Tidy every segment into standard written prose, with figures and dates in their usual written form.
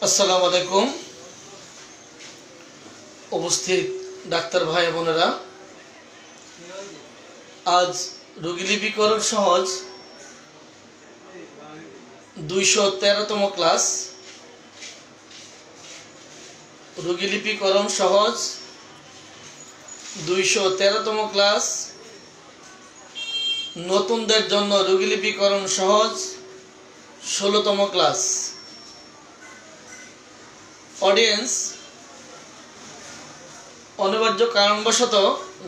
আসসালামু আলাইকুম উপস্থিত ডাক্তার ভাই বোনেরা, আজ রোগীলিপিকরণ সহজ 213তম ক্লাস। রোগীলিপিকরণ সহজ 213তম ক্লাস। নতুনদের জন্য রোগীলিপিকরণ সহজ 16তম ক্লাস। অডিয়েন্স, অনিবার্য কারণবশত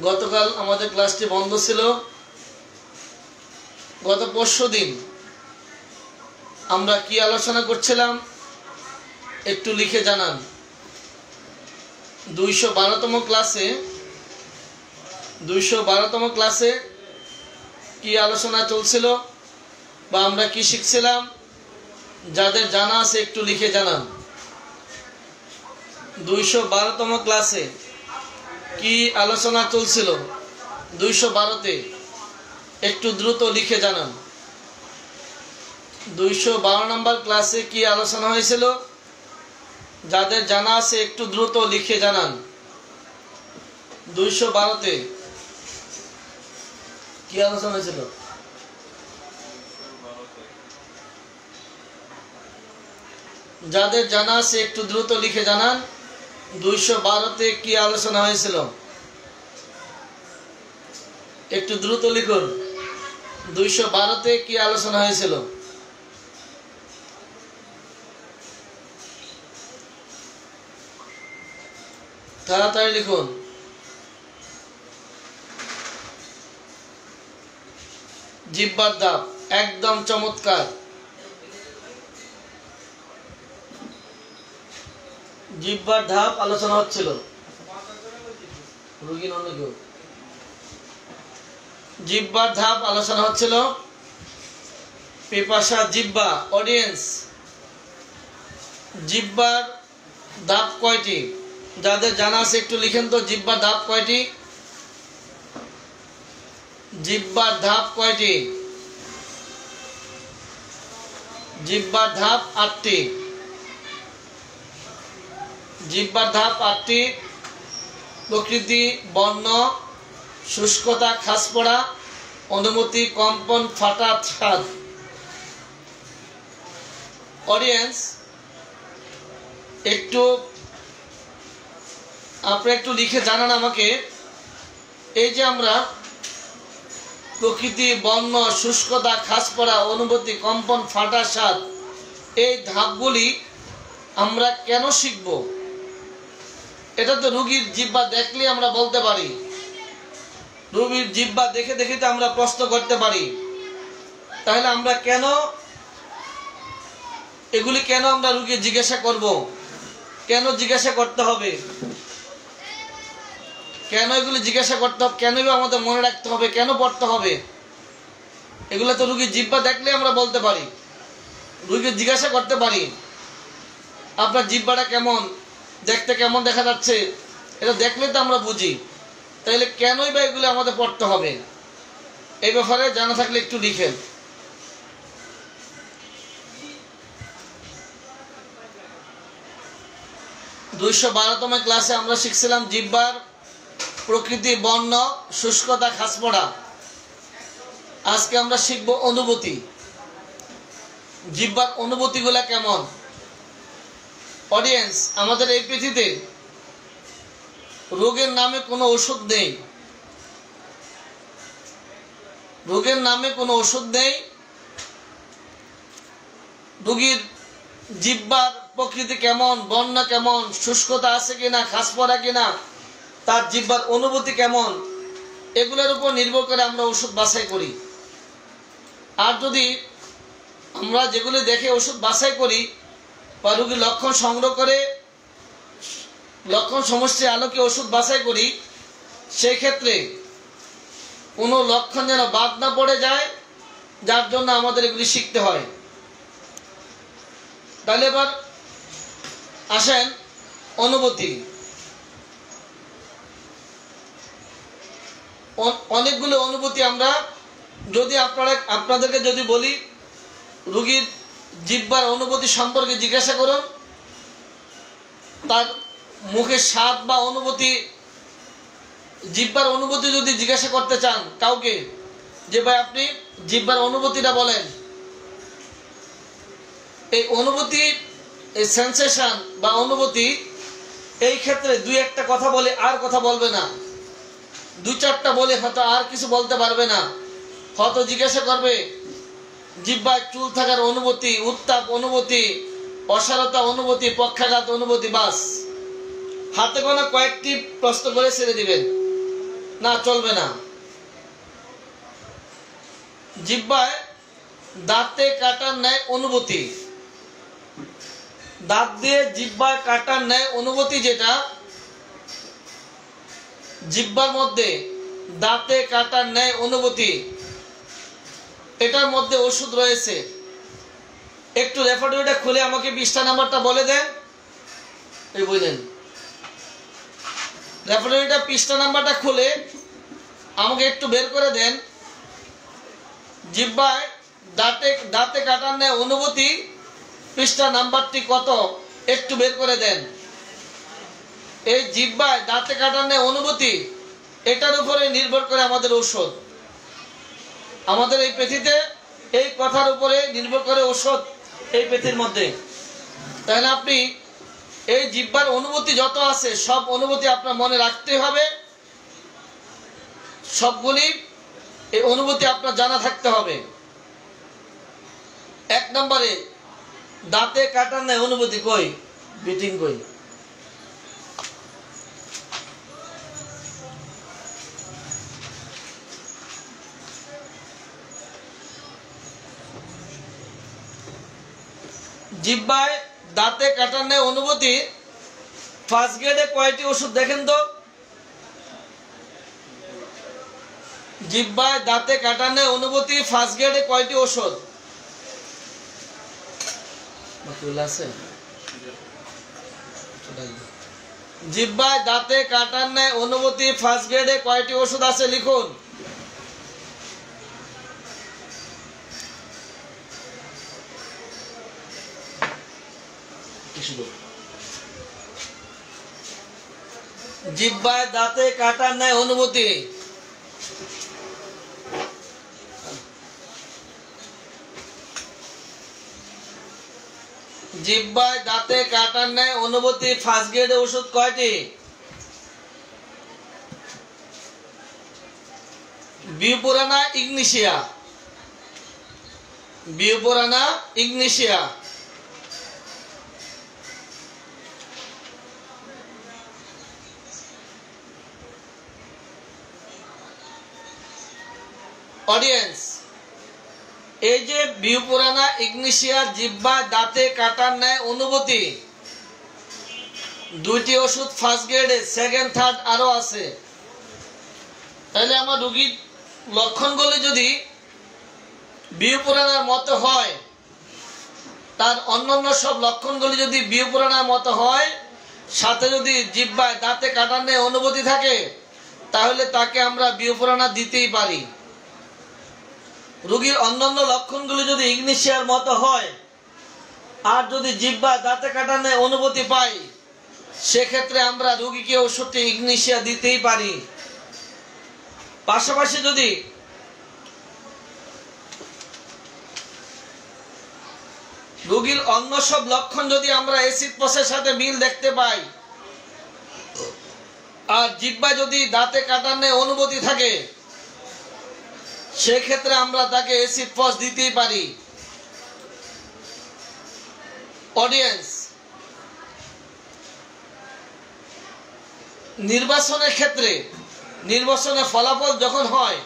গতকাল আমাদের ক্লাসটি বন্ধ ছিল। গত পরশুদিন আমরা কি আলোচনা করছিলাম একটু লিখে জানান। 212তম ক্লাসে কি আলোচনা চলছিল বা আমরা কি শিখছিলাম, যাদের জানা আছে একটু লিখে জানান। 212তম ক্লাসে কি আলোচনা চলছিল 212তে একটু দ্রুত লিখে জানান। 212 নম্বর ক্লাসে কি আলোচনা হয়েছিল, যাদের জানা আছে একটু দ্রুত লিখে জানান। 212তে কি আলোচনা হয়েছিল? যাদের জানা আছে একটু দ্রুত লিখে জানান। 212তে কি আলোচনা হয়েছিল একটু দ্রুত লিখুন। 212তে কি আলোচনা হয়েছিল? তাড়াতাড়ি লিখুন। জিহ্বার দাব একদম চমৎকার। জিহ্বার ধাপ আলোচনা হচ্ছিল। জিহ্বার ধাপ আলোচনা হচ্ছিল। পিপাসা জিহ্বা। অডিয়েন্স, জিহ্বার ধাপ কয়টি? যাদের জানা আছে একটু লিখেন তো, জিহ্বার ধাপ কয়টি? জিহ্বার ধাপ কয়টি? জিহ্বার ধাপ 8টি। জিহ্বার ধাপ 8টি। প্রকৃতি, বর্ণ, শুষ্কতা, খাস পড়া, অনুমতি, কম্পন, ফাটা, স্বাদ। অডিয়েন্স, আপনি একটু লিখে জানান আমাকে। এই যে আমরা প্রকৃতি, বর্ণ, শুষ্কতা, খাস পড়া, অনুভূতি, কম্পন, ফাটা, স্বাদ, এই ধাপগুলি আমরা কেন শিখব? এটা তো রোগীর জিহ্বা দেখলে আমরা বলতে পারি। রোগীর জিহ্বা দেখে দেখে তো আমরা প্রশ্ন করতে পারি। তাহলে আমরা এগুলি কেন আমরা রোগীর জিজ্ঞাসা করব? কেন জিজ্ঞাসা করতে হবে? কেন এগুলি জিজ্ঞাসা করতে হবে? কেন আমাদের মনে রাখতে হবে? কেন পড়তে হবে? এগুলো তো রোগীর জিহ্বা দেখলে আমরা বলতে পারি, রোগীকে জিজ্ঞাসা করতে পারি, আপনার জিহ্বাটা কেমন, দেখতে কেমন দেখা যাচ্ছে, এটা দেখলে তো আমরা বুঝি। তাইলে কেনই বা এগুলো আমাদের পড়তে হবে? এই ব্যাপারে জানা থাকলে একটু লিখেন। দুইশো 12তম ক্লাসে আমরা শিখছিলাম জিহ্বার প্রকৃতি, বর্ণ, শুষ্কতা, খাস পড়া। আজকে আমরা শিখব অনুভূতি। জিহ্বার অনুভূতিগুলা কেমন? অডিয়েন্স, আমাদের এই পৃথিবীতে রোগের নামে কোনো ওষুধ নেই। রোগের নামে কোনো ওষুধ নেই। রোগীর জিহ্বার প্রকৃতি কেমন, বর্ণ কেমন, শুষ্কতা আছে কিনা, খাস পড়া কিনা, তার জিহ্বার অনুভূতি কেমন, এগুলোর উপর নির্ভর করে আমরা ওষুধ বাছাই করি। আর যদি আমরা যেগুলি দেখে ওষুধ বাছাই করি বা রোগীর লক্ষণ সংগ্রহ করে লক্ষণ সমষ্টির আলোকে ওষুধ বাছাই করি, সেই ক্ষেত্রে কোনো লক্ষণ যেন বাদ না পড়ে যায়, যার জন্য আমাদের এগুলি শিখতে হয়। তাহলে এবার আসেন অনুভূতি। অনেকগুলো অনুভূতি আমরা যদি আপনাদেরকে যদি বলি রোগীর জিহ্বার অনুভূতি সম্পর্কে জিজ্ঞাসা করুন, তার মুখের স্বাদ বা অনুভূতি, জিহ্বার অনুভূতি যদি জিজ্ঞাসা করতে চান কাউকে যে ভাই আপনি জিহ্বার অনুভূতিটা বলেন, এই অনুভূতি, এই সেন্সেশন বা অনুভূতি, এই ক্ষেত্রে দুই একটা কথা বলে আর কথা বলবে না, দুই চারটা বলে হয়তো আর কিছু বলতে পারবে না। হয়তো জিজ্ঞাসা করবে জিহ্বায় চুল থাকার অনুভূতি, উত্তাপ অনুভূতি, অসারতা অনুভূতি, পক্ষাঘাত অনুভূতি, বাস হাতে গোনা কয়েকটি প্রশ্ন করে ছেড়ে দিবেন, না চলবে না। জিহ্বায় দাঁতে কাটার ন্যায় অনুভূতি, দাঁত দিয়ে জিহ্বায় কাটার ন্যায় অনুভূতি, যেটা জিহ্বার মধ্যে দাঁতে কাটার ন্যায় অনুভূতি, এটার মধ্যে ওষুধ রয়েছে। একটু রেফারেটরিটা খুলে আমাকে পৃষ্ঠা নাম্বারটা বলে দেন। এই বললেন রেফারেটরিটা পৃষ্ঠা নাম্বারটা খুলে আমাকে একটু বের করে দেন। জিহ্বায় দাঁতে কাটার ন্যায় অনুভূতি, পৃষ্ঠা নাম্বারটি কত একটু বের করে দেন। এই জিহ্বায় দাঁতে কাটার ন্যায় অনুভূতি, এটার উপরে নির্ভর করে আমাদের ঔষধ। আমাদের এই পৃথিবীতে এই কথার উপরে নির্ভর করে ঔষধ এই পৃথিবীর মধ্যে। তাহলে আপনি এই জিহ্বার অনুভূতি যত আছে সব অনুভূতি আপনার মনে রাখতে হবে, সবগুলি এই অনুভূতি আপনার জানা থাকতে হবে। এক নম্বরে দাঁতে কাটার ন্যায় অনুভূতি কই, বিটিং কই, জিহ্বায় দাঁতে কাটার ন্যায় অনুভূতি ফার্স্ট গ্রেডে কয়টি ওষুধ দেখেন তো? জিহ্বায় দাঁতে কাটার ন্যায় অনুভূতি ফার্স্ট গ্রেডে কয়টি ওষুধ আছে? জিহ্বায় দাঁতে কাটার ন্যায় অনুভূতি ফার্স্ট গ্রেডে কয়টি ওষুধ আছে লিখুন। জিহ্বায় দাঁতে কাটার ন্যায় অনুভূতি, জিহ্বায় দাঁতে কাটার ন্যায় অনুভূতি ফার্স্ট গ্রেড ওষুধ কয়টি? বিউপুরানা ইগনিশিয়া, বিউপুরানা ইগনিশিয়া, অডিয়েন্স এই যে বিউপুরানা ইগনিশিয়া জিহ্বায় দাঁতে কাটার ন্যায় অনুভূতি, দুইটি ওষুধ ফার্স্ট গ্রেডে, সেকেন্ড থার্ড আরো আছে। তাহলে আমার রোগীর লক্ষণগুলি যদি বিউপুরানার মতো হয়, তার অন্যান্য সব লক্ষণগুলি যদি বিউপুরানার মতো হয়, সাথে যদি জিহ্বায় দাঁতে কাটার ন্যায় অনুভূতি থাকে, তাহলে তাকে আমরা বিউপুরানা দিতেই পারি। রোগীর অন্যান্য লক্ষণগুলি যদি ইগনিশিয়ার মতো হয় আর যদি জিহ্বা দাঁতে কাটার ন্যায় অনুভূতি পাই, সেক্ষেত্রে আমরা রোগীকে ওষুধটি ইগনিশিয়া দিতেই পারি। পাশাপাশি যদি রোগীর অন্য সব লক্ষণ যদি আমরা অ্যাসিড পসের সাথে মিল দেখতে পাই আর জিহ্বা যদি দাঁতে কাটার ন্যায় অনুভূতি থাকে, সেক্ষেত্রে আমরা তাকে অ্যাসিড ফস দিতেই পারি। অডিয়েন্স নির্বাচনের ক্ষেত্রে, নির্বাচনের ফলাফল যখন হয়,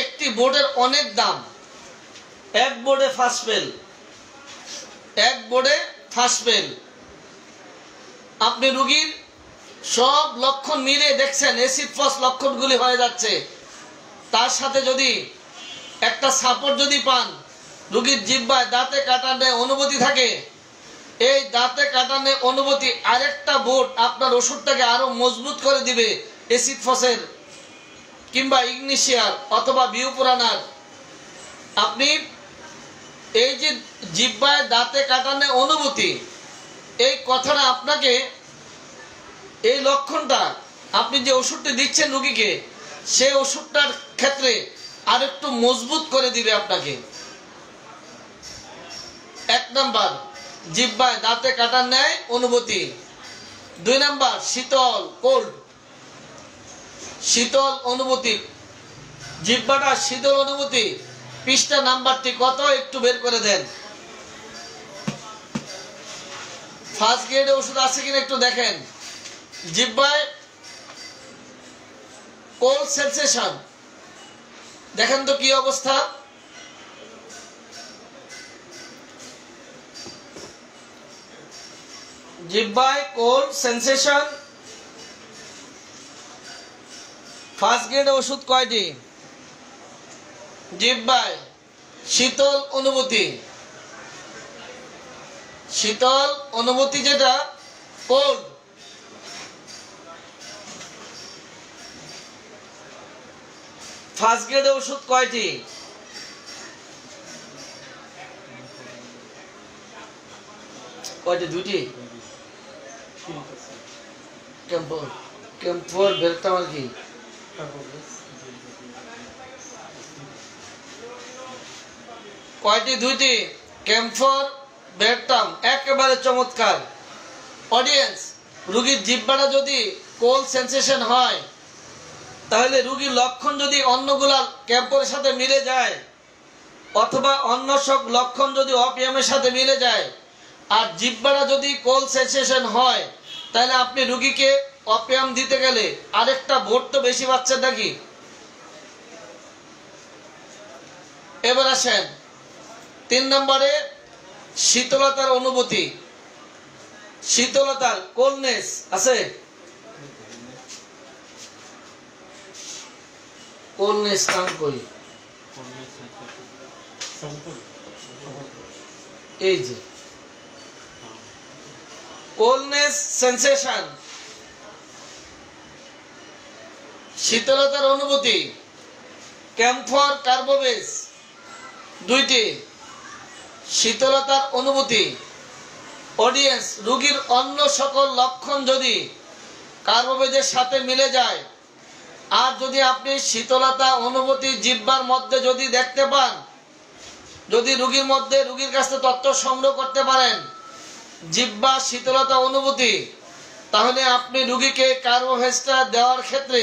একটি বোর্ডের অনেক দাম, এক বোর্ডে ফার্স্ট ফেল, এক বোর্ডে ফার্স্ট ফেল। আপনি রোগীর সব লক্ষণ মিলে দেখছেন অ্যাসিড ফস লক্ষণগুলি হয়ে যাচ্ছে, তার সাথে যদি একটা সাপোর্ট যদি পান, রোগীর জিহ্বায় দাঁতে কাটার ন্যায় অনুভূতি থাকে, এই দাঁতে কাটার ন্যায় অনুভূতি আরেকটা বোর্ড আপনার ওষুধটাকে আরো মজবুত করে দিবে, অ্যাসিড ফসের কিংবা ইগনিশিয়ার অথবা বিউপুরানার। আপনি এই যে জিহ্বায় দাঁতে কাটার ন্যায় অনুভূতি, এই কথাটা আপনাকে এই লক্ষণটা আপনি যে ওষুধটি দিচ্ছেন রোগীকে, সেই ওষুধটার ক্ষেত্রে আরেকটু মজবুত করে দিবে আপনাকে। 1 নাম্বার জিহ্বায় দাঁতে কাটার ন্যায় অনুভূতি। 2 নাম্বার শীতল, কোল্ড, শীতল অনুভূতি, জিহ্বাটা শীতল অনুভূতি। পৃষ্ঠা নাম্বারটি কত একটু বের করে দেন। ফার্স্ট গ্রেডে ওষুধ আছে কিনা একটু দেখেন। জিহ্বায় কোল্ড সেন্সেশন, দেখেন তো কি অবস্থা। জিহ্বায় কোল্ড সেন্সেশন, ফার্স্ট গ্রেডে ওষুধ কয়টি? জিহ্বায় শীতল অনুভূতি, শীতল অনুভূতি যেটা কোল্ড। ফার্স্ট গ্রেডে ওষুধ কয়টি? কয়টি? 2টি। ক্যাম্পর, ক্যাম্পর বেরতাম আর কি। কয়টি? 2টি। ক্যাম্ফর, বেরতাম, একেবারে চমৎকার। অডিয়েন্স, রোগীর জিহ্বাটা যদি কোল্ড সেন্সেশন হয়, তাহলে রোগীর লক্ষণ যদি অন্যগুলা ক্যাম্পরের সাথে মিলে যায়, অথবা অন্য সব লক্ষণ যদি অপিয়ামের সাথে মিলে যায়, আর জিহ্বাটা যদি কোল্ড সেন্সেশন হয়, তাহলে আপনি রোগীকে অপিয়াম দিতে গেলে আরেকটা ভোট তো বেশি পাচ্ছেন নাকি? এবার আসেন 3 নম্বরে শীতলতার অনুভূতি। শীতলতার, কোল্ডনেস আছে? কোল্ডনেস কাম করি, এই যে কোল্ডনেস সেন্সেশন, শীতলতার অনুভূতি। ক্যাম্ফর, কার্বোবেজ 2টি। শীতলতার অনুভূতি। অডিয়েন্স, রোগীর অন্য সকল লক্ষণ যদি কার্বোবেজের সাথে মিলে যায়, আর যদি আপনি শীতলতা অনুভূতি জিহ্বার মধ্যে যদি দেখতে পান, যদি রোগীর মধ্যে, রোগীর কাছে তথ্য সংগ্রহ করতে পারেন জিহ্বা শীতলতা অনুভূতি, তাহলে আপনি রোগীকে কার্বোভেজটা দেওয়ার ক্ষেত্রে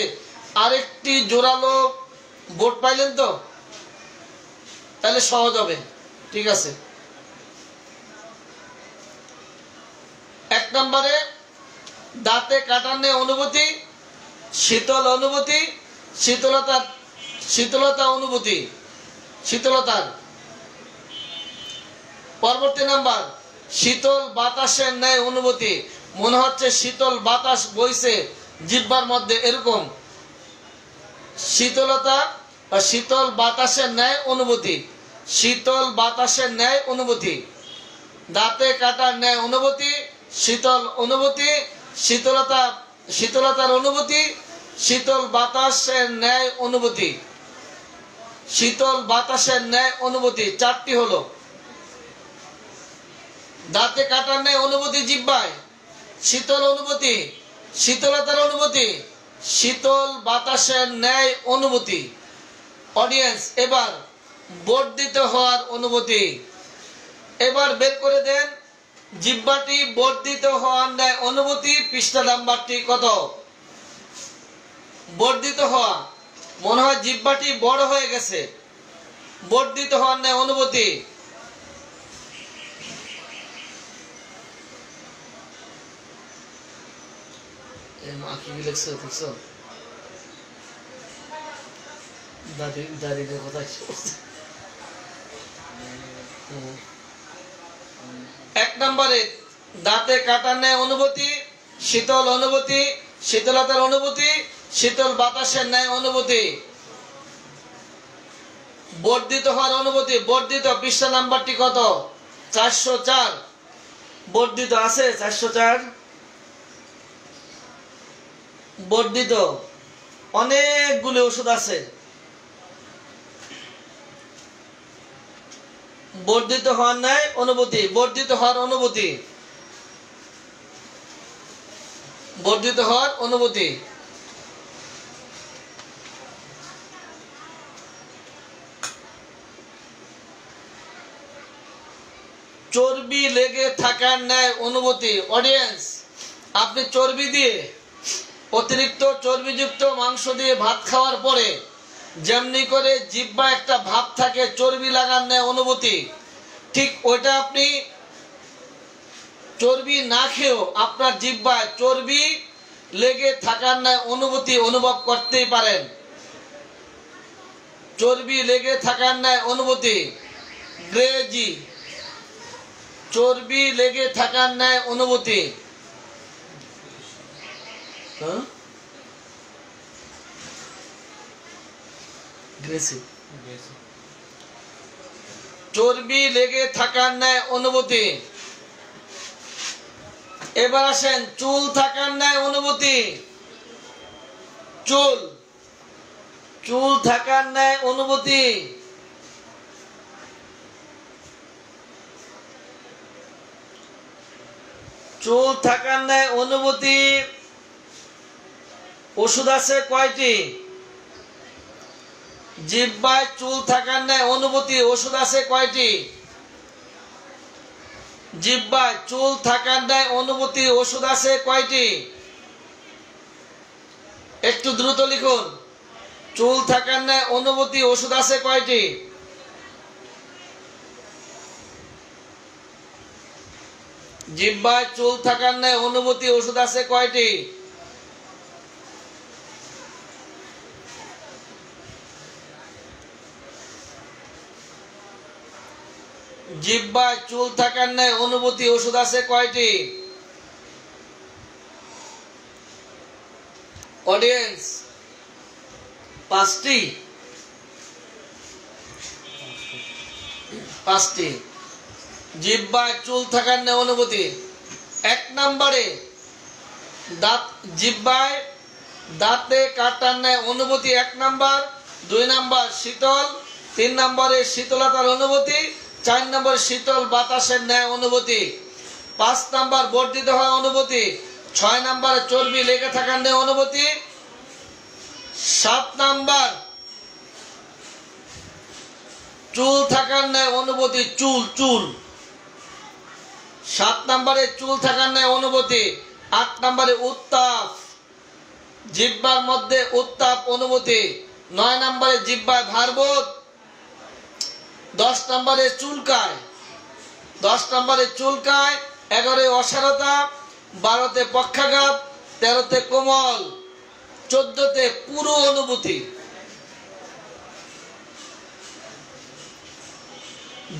আরেকটি জোরালো বোর্ড পাইলেন তো, তাহলে সহজ হবে। ঠিক আছে। 1 নম্বরে দাঁতে কাটানে অনুভূতি, শীতল অনুভূতি, শীতলতার, শীতলতা অনুভূতি, শীতলতার। পরবর্তী নাম্বার শীতল বাতাসের ন্যায় অনুভূতি। মনে হচ্ছে শীতল বাতাস বইছে জিহ্বার মধ্যে, এরকম শীতলতা বা শীতল বাতাসের ন্যায় অনুভূতি, শীতল বাতাসের ন্যায় অনুভূতি। দাঁতে কাটার ন্যায় অনুভূতি, শীতল অনুভূতি, শীতলতা, শীতলতার অনুভূতি, শীতল বাতাসের ন্যায় অনুভূতি, শীতল বাতাসের ন্যায় অনুভূতি। 4টি হলো। দাঁতে কাটার ন্যায় অনুভূতি জিহ্বায়, শীতল অনুভূতি, শীতলতার অনুভূতি, শীতল বাতাসের ন্যায় অনুভূতি। অডিয়েন্স, এবার বর্ধিত হওয়ার অনুভূতি। এবার বের করে দেন জিহ্বাটি বর্ধিত হওয়ার ন্যায় অনুভূতি। পৃষ্ঠা নাম্বারটি কত? বর্ধিত হওয়া, মনে হয় জিহ্বাটি বড় হয়ে গেছে। বর্ধিত হওয়ার ন্যায় অনুভূতি। মা কি লিখছে দেখছো? দাঁড়িয়ে কথা। 1 নম্বরে দাঁতে কাটার ন্যায় অনুভূতি, শীতল অনুভূতি, শীতলতার অনুভূতি, শীতল বাতাসের ন্যায় অনুভূতি। বর্ধিত হওয়ার অনুভূতি। বর্ধিত, পৃষ্ঠা নাম্বারটি কত? 404। বর্ধিত আছে 404। বর্ধিত অনেকগুলো ওষুধ আছে। বর্ধিত হওয়ার ন্যায় অনুভূতি, বর্ধিত হওয়ার অনুভূতি, বর্ধিত হওয়ার অনুভূতি। চর্বি লেগে থাকার ন্যায় অনুভূতি। অডিয়েন্স, আপনি চর্বি দিয়ে, অতিরিক্ত চর্বিযুক্ত মাংস দিয়ে ভাত খাওয়ার পরে যেমনি করে জিহ্বা একটা ভাব থাকে চর্বি লাগার ন্যায় অনুভূতি, ঠিক ওইটা আপনি চর্বি না খেয়েও আপনার জিহ্বায় চর্বি লেগে থাকার ন্যায় অনুভূতি অনুভব করতেই পারেন। চর্বি লেগে থাকার ন্যায় অনুভূতি। গ্রেজি, চর্বি লেগে থাকার ন্যায় অনুভূতি। চর্বি লেগে থাকার ন্যায় অনুভূতি। এবার আসেন চুল থাকার ন্যায় অনুভূতি। চুল, চুল থাকার ন্যায় অনুভূতি। চুল থাকার ন্যায় অনুভূতি। ওষুধ আছে কয়টি? জিহ্বায় চুল থাকার ন্যায় অনুভূতি ওষুধ আছে কয়টি? জিহ্বায় চুল থাকার ন্যায় অনুভূতি ওষুধ আছে কয়টি? একটু দ্রুত লিখুন। চুল থাকার ন্যায় অনুভূতি ওষুধ আছে কয়টি? জিহ্বায় চুল থাকার ন্যায় অনুভূতি ওষুধ আছে কয়টি? জিহ্বায় চুল থাকার ন্যায় অনুভূতি ওষুধ আছে কয়টি? অডিয়েন্স, পাঁচটি। পাঁচটি। জিহ্বায় চুল থাকার ন্যায় অনুভূতি। এক নম্বরে দাঁত, জিহ্বায় দাঁতে কাটার ন্যায় অনুভূতি এক নাম্বার। দুই নাম্বার শীতল, তিন নম্বরে শীতলতার অনুভূতি, চার নম্বর শীতল বাতাসের ন্যায় অনুভূতি, পাঁচ নাম্বার বর্ধিত হওয়া অনুভূতি, ছয় নম্বরে চর্বি লেগে থাকার ন্যায় অনুভূতি, সাত নাম্বার চুল থাকার ন্যায় অনুভূতি। চুল, চুল, সাত নম্বরে চুল থাকার ন্যায় অনুভূতি। আট নম্বরে উত্তাপ, জিহ্বার মধ্যে উত্তাপ অনুভূতি। নয় নম্বরে জিহ্বায় ভারবোধ। 10 নম্বরে চুলকায়, 10 নম্বরে চুলকায়। 11 অসারতা, 12তে পক্ষাঘাত, 13তে কোমল, 14তে পুরো অনুভূতি।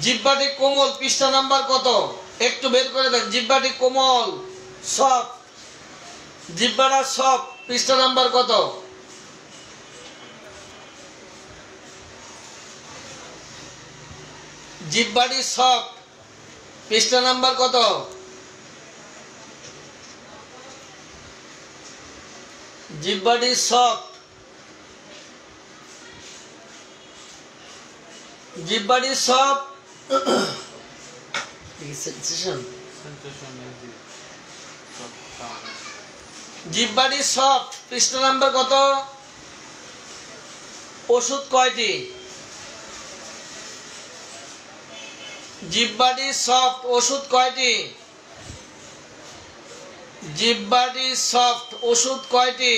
জিহ্বাটি কোমল, পৃষ্ঠা নাম্বার কত? একটু বের করে দেন। জিহ্বাটি কোমল, সফট, জিহ্বাটা সফট, পৃষ্ঠা নাম্বার কত? জিহ্বাটি সফট, পৃষ্ঠা নাম্বার কত? জিহ্বাটি সফট, জিহ্বাটি সফট, জিহ্বাটি সফট, পৃষ্ঠা নাম্বার কত? ওষুধ কয়টি? জিহ্বাটি সফট, ওষুধ কয়টি? জিহ্বাটি সফট, ওষুধ কয়টি?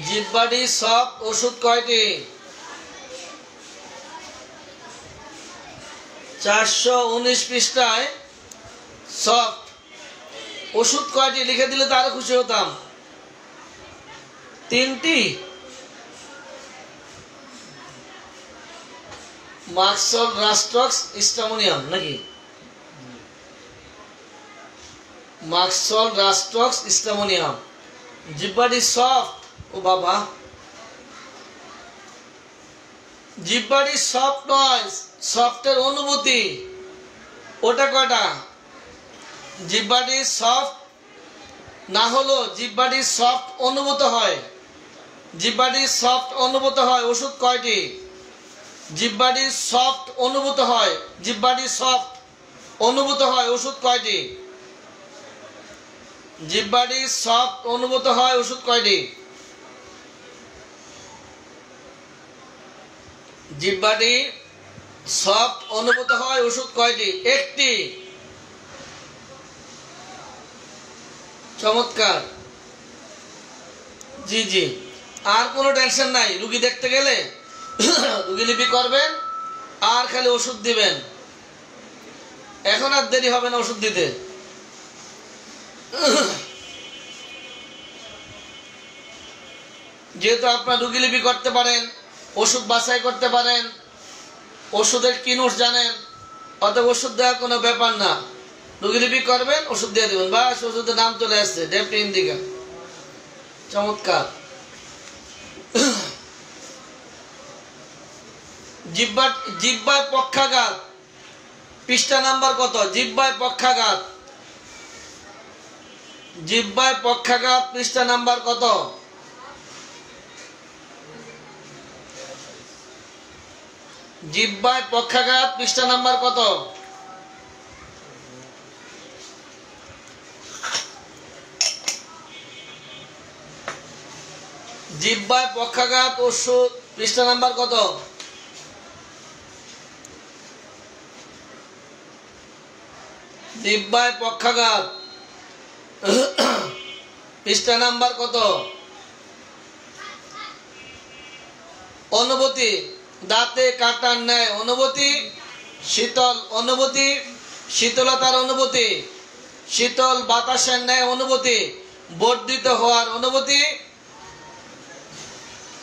জিহ্বাটি সফট, ওষুধ কয়টি? 419 পৃষ্ঠায় সফট, ওষুধ কয়টি লিখে দিলে তো আরো খুশি হতাম। 3টি। মাক্সল, রাস্টক্স, স্টামোনিয়াম নাকি? মাক্সল, রাস্টক্স, স্টামোনিয়াম। জিহ্বাটি সফট, ও বাবা, জিহ্বাটি সফট নয়, সফটের অনুভূতি, ওটা কয়টা? জিহ্বাটি সফট না হলো জিহ্বাটি সফট অনুভূত হয়, জিহ্বাটি সফট অনুভূত হয়। ওষুধ কয়টি? জিহ্বাটি সফট অনুভূত হয়, জিহ্বাটি সফট অনুভূত হয় ওষুধ কয়টি? জিহ্বাটি সফট অনুভূত হয় ওষুধ কয়টি? জিহ্বাটি সফট অনুভূত হয় ওষুধ কয়টি? একটি। চমৎকার। জি জি, আর কোনো টেনশন নাই। রুগী দেখতে গেলে রুগীলিপি করবেন আর খালি ওষুধ দিবেন। এখন আর দেরি হবে না ওষুধ দিতে। যেহেতু আপনার রুগীলিপি করতে পারেন, ওষুধ বাছাই করতে পারেন, ওষুধের কি নোট জানেন, অতএব ওষুধ দেওয়ার কোনো ব্যাপার না। রুগীলিপি করবেন, ওষুধ দিয়ে দেবেন, বাস ওষুধের নাম চলে আসছে, ডেপ্টি ইন্ডিকা। চমৎকার। জিহ্বায় পক্ষাঘাত, পৃষ্ঠা নাম্বার কত? জিহ্বায় পক্ষাঘাত, জিহ্বায় পক্ষাঘাত পৃষ্ঠা নাম্বার কত? জিহ্বায় পক্ষাঘাত পৃষ্ঠা নাম্বার কত? জিহ্বায় পক্ষাঘাত ওষুধ পৃষ্ঠা নাম্বার কত? জিহ্বায় পক্ষাঘাত পৃষ্ঠা নাম্বার কত? অনুভূতি, দাঁতে কাটার ন্যায় অনুভূতি, শীতল অনুভূতি, শীতলতার অনুভূতি, শীতল বাতাসের ন্যায় অনুভূতি, বর্ধিত হওয়ার অনুভূতি,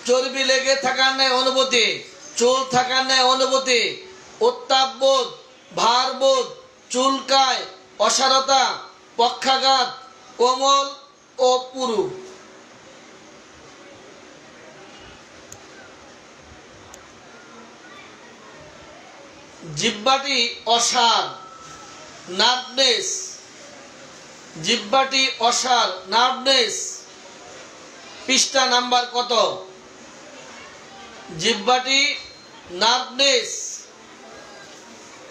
চর্বি লেগে থাকার ন্যায় অনুভূতি, চুল থাকার ন্যায় অনুভূতি, উত্তাপবোধ, ভারবোধ, চুলকায়, অসারতা, পক্ষাঘাত, কোমল ও পুরু। জিহ্বাটি অসার, নার্ভনেস, জিহ্বাটি অসার, নার্ভনেস, পৃষ্ঠা নাম্বার কত? জিহ্বাটি নার্ভনেস।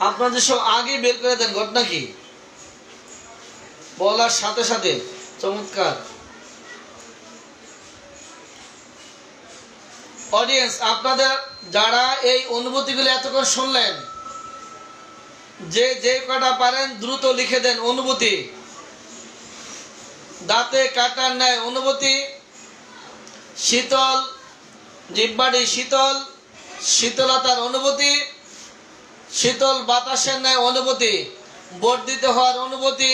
আপনাদের সব আগে বের করে দেন, ঘটনা কি বলার সাথে সাথে। চমৎকার। অডিয়েন্স, আপনাদের যারা এই অনুভূতিগুলো এতক্ষণ শুনলেন, যে যে কটা পারেন দ্রুত লিখে দেন। অনুভূতি, দাঁতে কাটার ন্যায় অনুভূতি, শীতল, জিহ্বাটি শীতল, শীতলতার অনুভূতি, শীতল বাতাসের ন্যায় অনুভূতি, বর্ধিত হওয়ার অনুভূতি,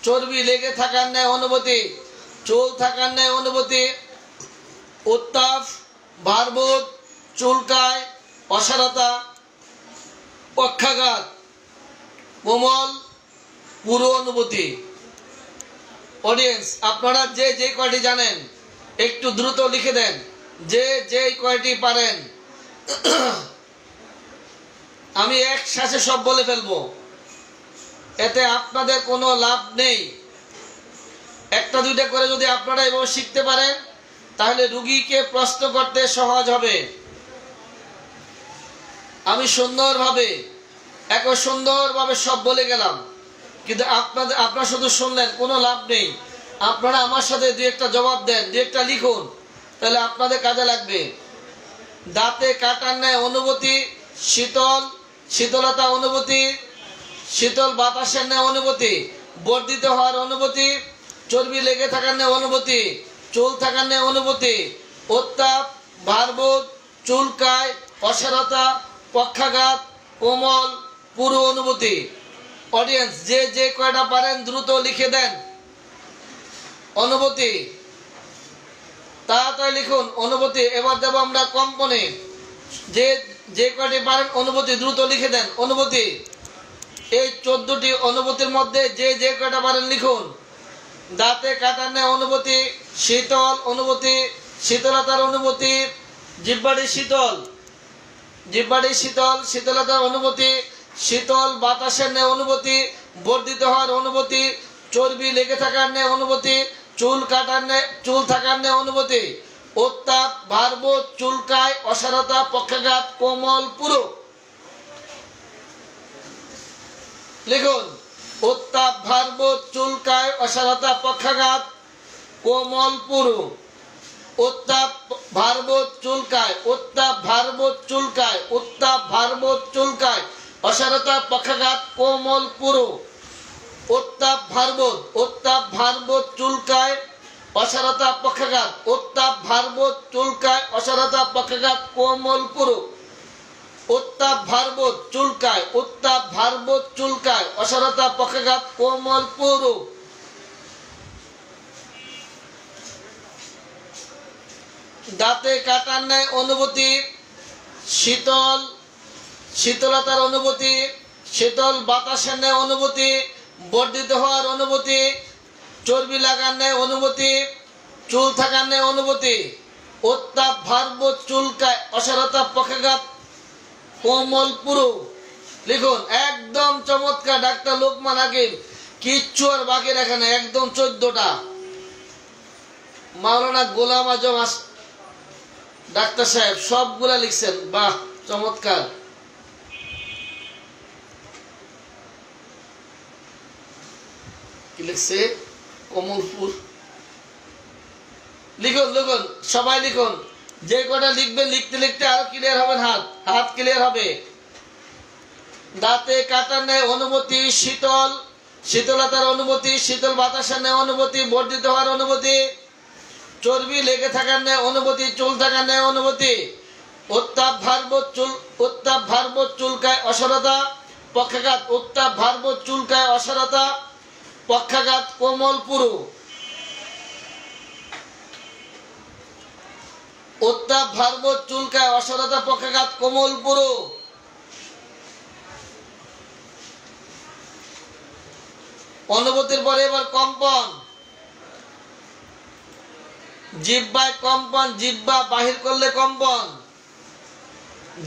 চর্বি লেগে থাকার ন্যায় অনুভূতি, চুল থাকার ন্যায় অনুভূতি, উত্তাপ, ভারবোধ, চুলকায়, অসারতা, পক্ষাঘাত, কোমল, পুরু অনুভূতি। অডিয়েন্স, আপনারা যে যে কয়টি জানেন একটু দ্রুত লিখে দেন, যে যে কয়টি পারেন। আমি একসাথে সব বলে ফেলবো, এতে আপনাদের কোনো লাভ নেই। একটা দুইটা করে যদি আপনারা এভাবে শিখতে পারেন, তাহলে রুগীকে প্রশ্ন করতে সহজ হবে। আমি সুন্দরভাবে সব বলে গেলাম, কিন্তু আপনারা শুধু শুনলেন, কোনো লাভ নেই। আপনারা আমার সাথে দুই একটা জবাব দেন, দুই একটা লিখুন, তাহলে আপনাদের কাজে লাগবে। দাঁতে কাটার ন্যায় অনুভূতি, শীতল, শীতলতা অনুভূতি, শীতল বাতাসের ন্যায় অনুভূতি, বর্ধিত হওয়ার অনুভূতি, চর্বি লেগে থাকার ন্যায় অনুভূতি, চুল থাকার ন্যায় অনুভূতি, উত্তাপ, ভারবোধ, চুলকায়, অসারতা, পক্ষাঘাত, কোমল, পুরু অনুভূতি। অডিয়েন্স, যে যে কয়টা পারেন দ্রুত লিখে দেন। অনুভূতি, তাড়াতাড়ি লিখুন। অনুভূতি। এবার দেব আমরা কম্পনে। যে যে কয়টি পারেন অনুভূতি দ্রুত লিখে দেন। অনুভূতি, এই 14টি অনুভূতির মধ্যে যে যে কয়টা পারেন লিখুন। দাঁতে কাটার ন্যায় অনুভূতি, শীতল অনুভূতি, শীতলতার অনুভূতি, জিহ্বাটি শীতল, জিহ্বাটি শীতল, শীতলতার অনুভূতি, শীতল বাতাসের ন্যায় অনুভূতি, বর্ধিত হওয়ার অনুভূতি, চর্বি লেগে থাকার ন্যায় অনুভূতি, চুল থাকার ন্যায় অনুভূতি, উত্তাপ ভারবোধ চুলকায় অসারতা পক্ষাঘাত কোমল পুরো। লিখুন, উত্তাপ ভারবোধ চুলকায় অসারতা পক্ষাঘাত কোমল পুরো। উত্তাপ ভারবোধ চুলকায়, উত্তাপ ভারবোধ চুলকায়, উত্তাপ ভারবোধ চুলকায় অসারতা পক্ষাঘাত কোমল পুরো। উত্তাপ ভারবোধ, উত্তাপ ভারবোধ চুলকায় অসারতা পক্ষাঘাত, উত্তাপ ভারবোধ চুলকায় অসারতা পক্ষাঘাত কোমল পুরো। উত্তাপ ভারবোধ চুলকায়, উত্তাপ ভারবোধ চুলকায় অসারতা পক্ষাঘাত কোমল পুরো। দাঁতে কাটার ন্যায় অনুভূতি, শীতল শীতলতার অনুভূতি, শীতল বাতাসের ন্যায় অনুভূতি, বর্ধিত হওয়ার অনুভূতি, চর্বি লাগার ন্যায় অনুভূতি, চুল থাকার ন্যায় অনুভূতি। উত্তাপ ভারবোধ চুলকায় অসারতা পক্ষাঘাত কোমল পুরো। লিখুন, একদম চমৎকার ডাক্তার লোকমান হাকিম, কিচ্ছু আর বাকি রাখে না, একদম 14টা। মাওলানা গোলাম আজম ডাক্তার সাহেব সবগুলা লিখছেন, বাহ চমৎকার। কি লিখছে? কমলপুর। লিখুন লিখুন, সবাই লিখুন, যে কটা লিখবেন লিখতে লিখতে আরো ক্লিয়ার হবেন, হাত ক্লিয়ার হবে। দাঁতে কাটার ন্যায় অনুভূতি, শীতলতার অনুভূতি, শীতল বাতাসের ন্যায় অনুভূতি, বর্ধিত হওয়ার অনুভূতি, চর্বি লেগে থাকার ন্যায় অনুভূতি, চুল থাকার ন্যায় অনুভূতি। উত্তাপ ভারবোধ চুলকায় অসারতা পক্ষাঘাত, উত্তাপ ভারবোধ চুলকায় অসারতা পক্ষাঘাত কোমল পুরো। উত্তাপ ভারবোধ চুলকায় অসারতা পক্ষাঘাত কোমল পুরো। অনুভূতির পরে এবার কম্পন, জিহ্বায় কম্পন, জিহ্বা বাহির করলে কম্পন,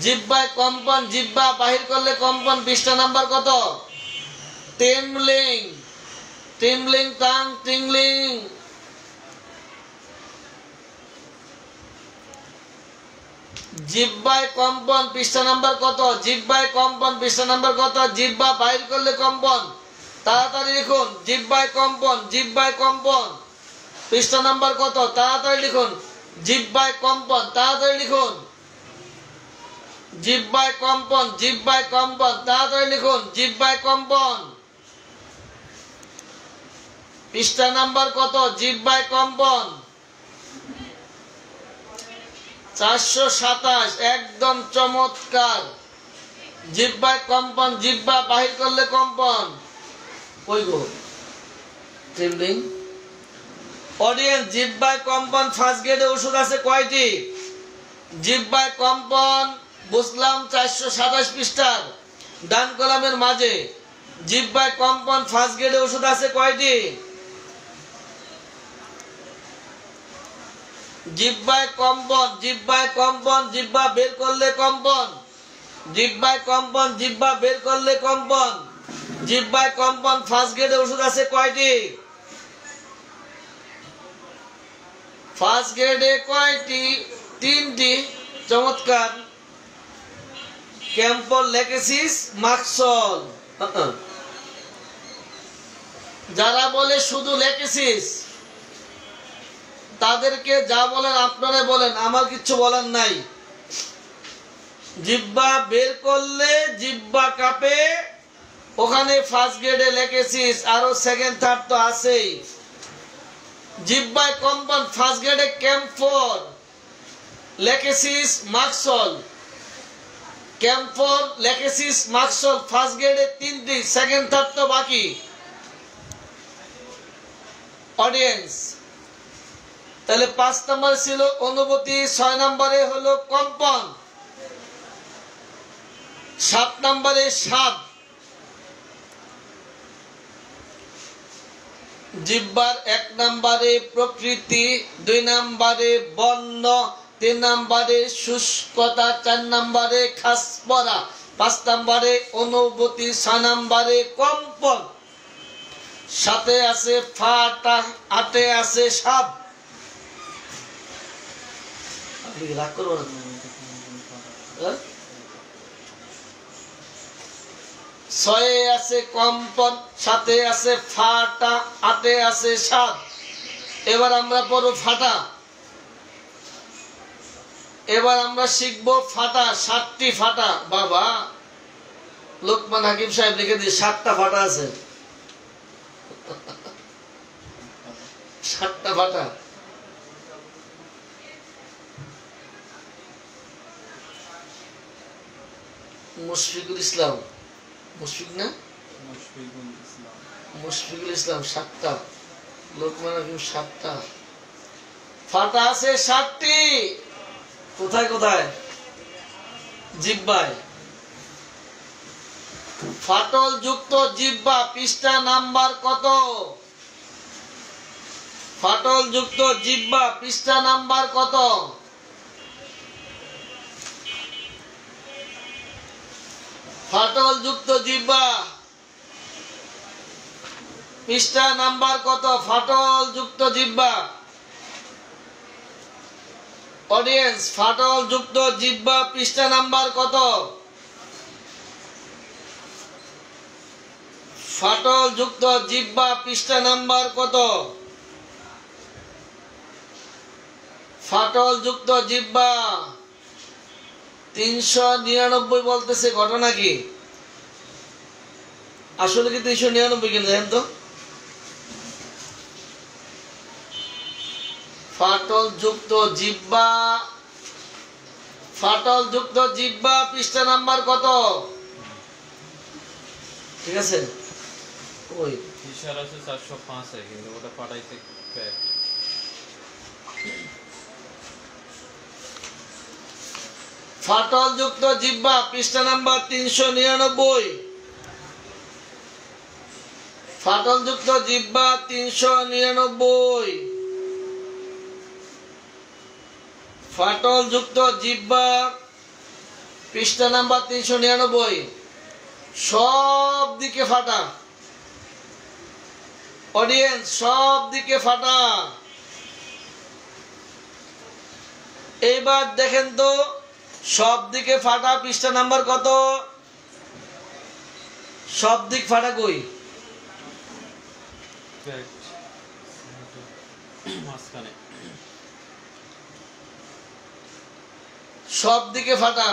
জিহ্বায় কম্পন, জিহ্বা বাহির করলে কম্পন। পৃষ্ঠা নাম্বার কত? টিমলিং, টিমলিং টাং টিংলিং। জিহ্বায় কম্পন, পৃষ্ঠা নাম্বার কত? জিহ্বায় কম্পন, পৃষ্ঠা নাম্বার কত? জিহ্বা বাহির করলে কম্পন। তাড়াতাড়ি লিখুন, জিহ্বায় কম্পন, জিহ্বায় কম্পন, পৃষ্ঠা নাম্বার কত? তাড়াতাড়ি লিখুন, জিহ্বায় কম্পন, তাড়াতাড়ি লিখুন, জিহ্বায় কম্পন, জিহ্বায় কম্পন, তাড়াতাড়ি লিখুন, জিহ্বায় কম্পন, পৃষ্ঠা নাম্বার কত? জিহ্বায় কম্পন 427। একদম চমৎকার। জিহ্বায় কম্পন, জিহ্বা বাহির করলে কম্পন। কই গো ট্রিমলিং? অডিয়েন্স, জিহ্বায় কম্পন ফার্স্ট গ্রেডে ওষুধ আছে কয়টি? জিহ্বায় কম্পন বুঝলাম 427 পৃষ্ঠার ডান কলামের মাঝে। জিহ্বায় কম্পন ফার্স্ট গ্রেডে ওষুধ আছে কয়টি? জিহ্বায় কম্পন, জিহ্বায় কম্পন, জিহ্বা বের করলে কম্পন, জিহ্বায় কম্পন, জিহ্বা বের করলে কম্পন। জিহ্বায় কম্পন ফার্স্ট গ্রেডে ওষুধ আছে কয়টি? ফার্স্ট গ্রেডে কয়টি? 3টি। চমৎকার। ক্যাম্পল, লেকেসিস, মাক্সল। যারা বলে শুধু লেকেসিস তাদেরকে যা বলেন আপনারা বলেন, আমার কিচ্ছু বলার নাই। জিহ্বা বের করলে জিহ্বা কাঁপে, ওখানে ফার্স্ট গ্রেডে লেকেসিস, আরো সেকেন্ড থার্ড তো আছেই। জিহ্বায় কম্পন ফার্স্ট গ্রেডে camphor, Lachesis, মাক্সল। Camphor, Lachesis, মাক্সল first গ্রেডে 3টি, সেকেন্ড থার্ড তো বাকি। অডিয়েন্স, তাহলে 5 নম্বর ছিল অনুভূতি, 6 নম্বরে হলো কম্পন, 7 নম্বরে স্বাদ। জিহ্বার 1 নম্বরে প্রকৃতি, 2 নম্বরে বর্ণ, 3 নম্বরে শুষ্কতা, 4 নম্বরে খাসপরা, 5 নম্বরে অনুভূতি, 6 নম্বরে কম্পন, 7 আছে ফাটা, 8 আছে স্বাদ। রাগ করবো না। 6 আছে কম্পন, 7 আছে ফাটা, 8 আছে সাত। এবার আমরা পড়ব ফাটা। এবার আমরা শিখবো ফাটা, 7টি ফাটা। বাবা লোকমান হাকিম সাহেব লিখে দিয়ে 7টা ফাটা আছে। 7টা ফাটা। মুশফিকুল ইসলাম, মুশফিক না, মুশফিকুল ইসলাম 7টা, লোকমান হাকিম 7টা ফাটা আছে 7টি। কোথায় কোথায়? জিহ্বায়। ফাটল যুক্ত জিহ্বা পৃষ্ঠা নাম্বার কত? ফাটল যুক্ত জিহ্বা পৃষ্ঠা নাম্বার কত? ফাটল যুক্ত জিহ্বা পৃষ্ঠা নাম্বার কত? ফাটল যুক্ত জিহ্বা। অডিয়েন্স, ফাটল যুক্ত জিহ্বা পৃষ্ঠা নাম্বার কত? ফাটল যুক্ত জিহ্বা পৃষ্ঠা নাম্বার কত? ফাটল যুক্ত জিহ্বা 399 বলতেছে। ঘটনা কি? আসলে কি 399 কিনা দেখেন তো। ফাটল যুক্ত জিহ্বা, ফাটল যুক্ত জিহ্বা পৃষ্ঠা নাম্বার কত? ঠিক আছে, ওই ইশার আছে 405 এ, কিন্তু ওটা পাঠাইতে প্যাক। ফাটল যুক্ত জিহ্বা পৃষ্ঠা নাম্বার 399। ফাটল যুক্ত জিহ্বা 399। ফাটল যুক্ত জিহ্বা পৃষ্ঠা নাম্বার 399। সব দিকে ফাটা। অডিয়েন্স, সব দিকে ফাটা। এইবার দেখেন তো সব দিকে ফাটা পৃষ্ঠা নাম্বার কত? সব দিক ফাটা কই? মাঝখানে সব দিকে ফাটা।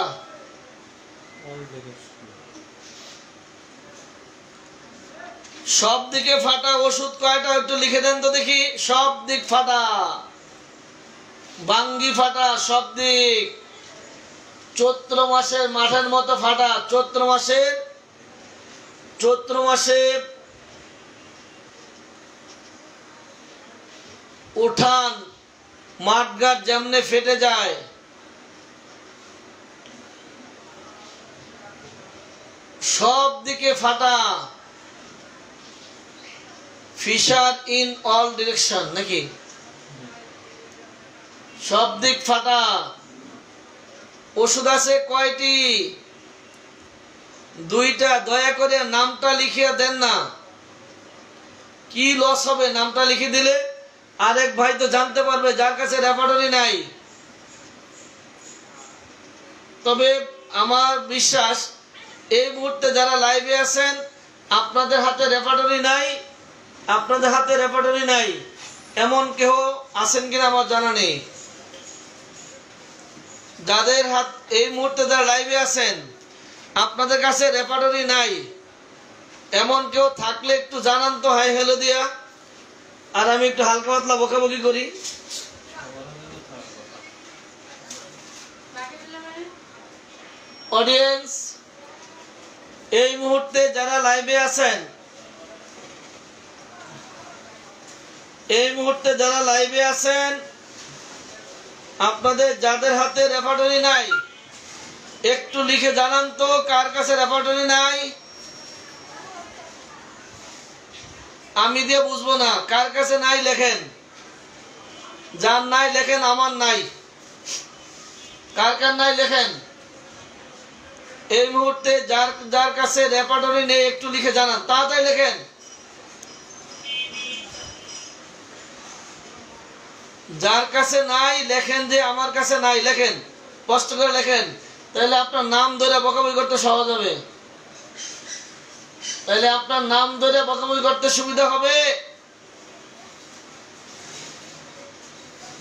সব দিকে ফাটা ওষুধ কয়টা একটু লিখে দেন তো দেখি। সব দিক ফাটা, বাঙ্গি ফাটা সব দিক। চৈত্র মাসের মাঠের মতো ফাটা। চৈত্র মাসে উঠান মাঠঘাট যেমনে ফেটে যায়, সব দিকে ফাটা। ফিশার ইন অল ডিরেকশন নাকি? সব দিক ফাটা। ওষুধ আছে কয়টি? 2টা। দয়া করে নামটা লিখিয়ে দেন না। কি লস হবে নামটা লিখে দিলে? আরেক ভাই তো জানতে পারবে যার কাছে রেপার্টরি নাই। তবে আমার বিশ্বাস এই মুহূর্তে যারা লাইভে আছেন আপনাদের হাতে রেপার্টরি নাই, আপনাদের হাতে রেপার্টরি নাই এমন কেউ আছেন কিনা আমার জানা নেই। যাদের হাত এই মুহূর্তে যারা লাইভে আছেন আপনাদের কাছে রেপার্টরি নাই এমন কেউ থাকলে একটু জানান তো, হাই হ্যালো দিয়া। আর আমি একটু হালকা পাতলা বকাবকি করি। অডিয়েন্স, এই মুহূর্তে যারা লাইভে আছেন, এই মুহূর্তে যারা লাইভে আছেন আপনাদের যাদের হাতে রেপার্টরি নাই একটু লিখে জানান তো কার কাছে রেপার্টরি নাই। আমি দিয়ে বুঝবো না, কার কাছে নাই লেখেন। যার নাই লেখেন আমার নাই। কার কার নাই লেখেন। এই মুহূর্তে যার যার কাছে রেপার্টরি নেই একটু লিখে জানান, তাড়াতাড়ি লেখেন। যার কাছে নাই লেখেন যে আমার কাছে নাই, লেখেন, কষ্ট করে লেখেন, তাহলে আপনার নাম ধরে বকাবকি করতে সহজ হবে, তাহলে আপনার নাম ধরে বকাবকি করতে সুবিধা হবে।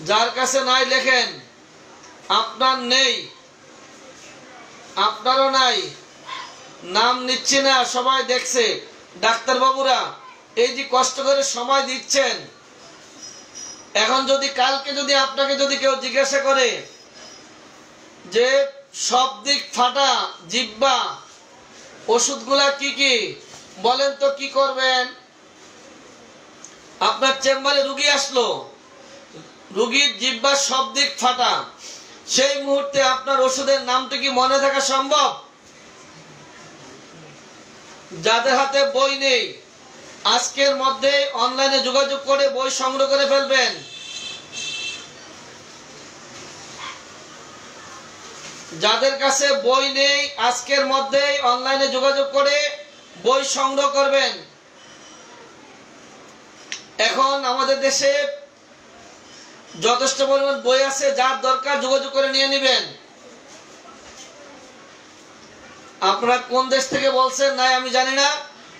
যার কাছে নাই লেখেন, আপনার নেই, আপনারও নাই, নাম নিচ্ছি না, সবাই দেখছে। ডাক্তার বাবুরা এই যে কষ্ট করে সময় দিচ্ছেন, এখন যদি কালকে যদি আপনাকে যদি কেউ জিজ্ঞাসা করে যে সব দিক ফাটা জিহ্বা ওষুধগুলা কি কি, বলেন তো কি করবেন? আপনার চেম্বারে রুগী আসলো, রুগীর জিহ্বা সব দিক ফাটা, সেই মুহূর্তে আপনার ওষুধের নামটা কি মনে থাকা সম্ভব? যাদের হাতে বই নেই আজকের মধ্যে অনলাইনে যোগাযোগ করে বই সংগ্রহ করে ফেলবেন। যাদের কাছে বই নেই আজকের মধ্যে অনলাইনে যোগাযোগ করে বই সংগ্রহ করবেন। এখন আমাদের দেশে যথেষ্ট পরিমাণ বই আছে, যার দরকার যোগাযোগ করে নিয়ে নেবেন। আপনারা কোন দেশ থেকে বলছেন নাই আমি জানি না,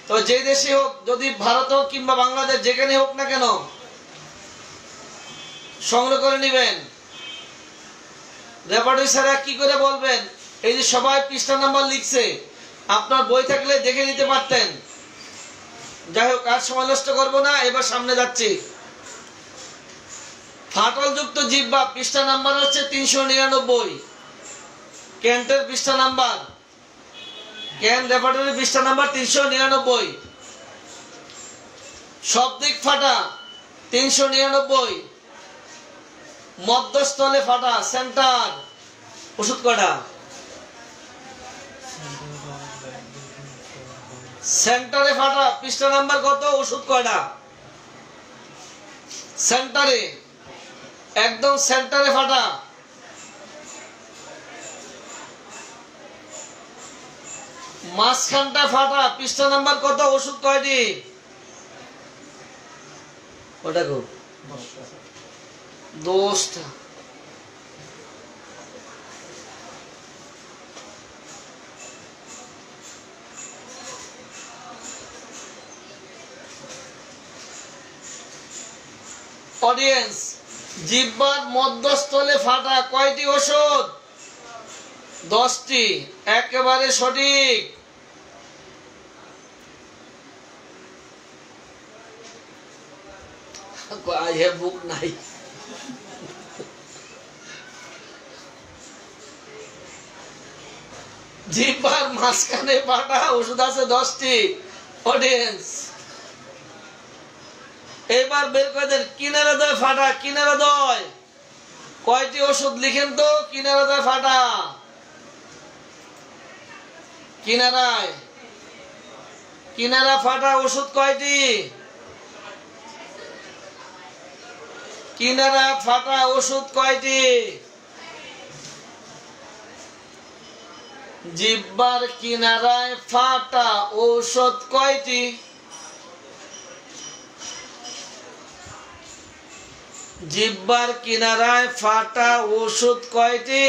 তো যে দেশে হোক, যদি ভারত হোক কিংবা বাংলাদেশ, যেখানে হোক না কেন, সংগ্রহ করে নেবেন। রেপার্টরি স্যারা কি করে বলবেন, এই যে সবাই পৃষ্ঠা নাম্বার লিখছে, আপনার বই থাকলে দেখে নিতে পারতেন। যাই হোক, আর সময় নষ্ট করবো না, এবার সামনে যাচ্ছি। ফাটলযুক্ত জিহ্বা পৃষ্ঠা নাম্বার হচ্ছে 399, কেন্টের পৃষ্ঠা নাম্বার, কেন রেপার্টরি পৃষ্ঠা নাম্বার 399। সব দিক ফাটা 399, মধ্যস্থলে ফাটা সেন্টার ওষুধ কয়টা? সেন্টারে ফাটা পৃষ্ঠা নাম্বার কত? ওষুধ কয়টা? সেন্টারে, একদম সেন্টারে ফাটা। মাঝখানটা ফাটা পৃষ্ঠা নাম্বার কত? ওষুধ কয়টি? ওটা কো 10টা। অডিয়েন্স, জিহ্বার মধ্যস্থলে ফাটা কয়টি ওষুধ? 10টি। একেবারে সঠিক। I have book নাই। জিহ্বার মাঝখানে ফাটা ওষুধ আছে 10টি। অডিয়েন্স, এবার বের করে দেন কিনারা দয় ফাটা, কিনারা দয় কয়টি ওষুধ লিখেন তো? কিনারা দয় ফাটা, কিনারায়, কিনারা ফাটা ওষুধ কয়টি? কিনারা ফাটা ওষুধ কয়টি? জিহ্বার কিনারায় ফাটা ঔষধ কয়টি? জিহ্বার কিনারায় ফাটা ওষুধ কয়টি?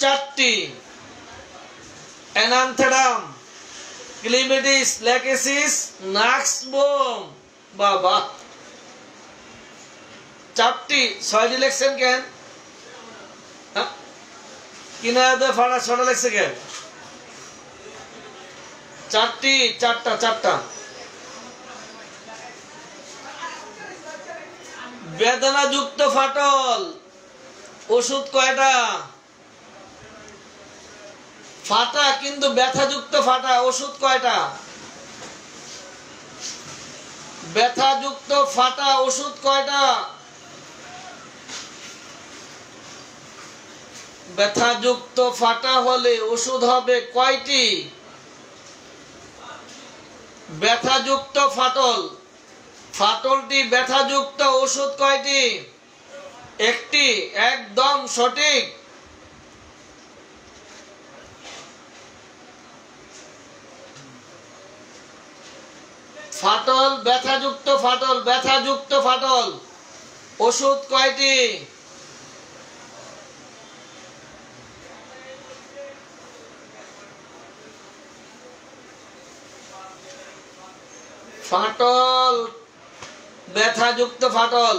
4টি। অ্যানান্থেডাম, ক্লিমিডিস, ল্যাকেসিস, নাক্সবোম। বাবা, 4টি। 6টি লিখছেন কেন? কিনারা ফাটা 6টা লিখছে কেন? 4টি, 4টা। বেদনাযুক্ত ফাটল ওষুধ কয়টা? ফাটা কিন্তু ব্যথাযুক্ত ফাটা ওষুধ কয়টা? ব্যথাযুক্ত ফাটা ওষুধ কয়টা? ব্যথাযুক্ত ফাটা হলে ওষুধ হবে কয়টি? ব্যথাযুক্ত ফাটল, ফাটলটি ব্যথাযুক্ত ওষুধ কয়টি? 1টি। একদম সঠিক। ফাটল, ব্যথাযুক্ত ফাটল, ব্যথাযুক্ত ফাটল। ওষুধ কয়টি? ফাটল, ব্যথাযুক্ত ফাটল।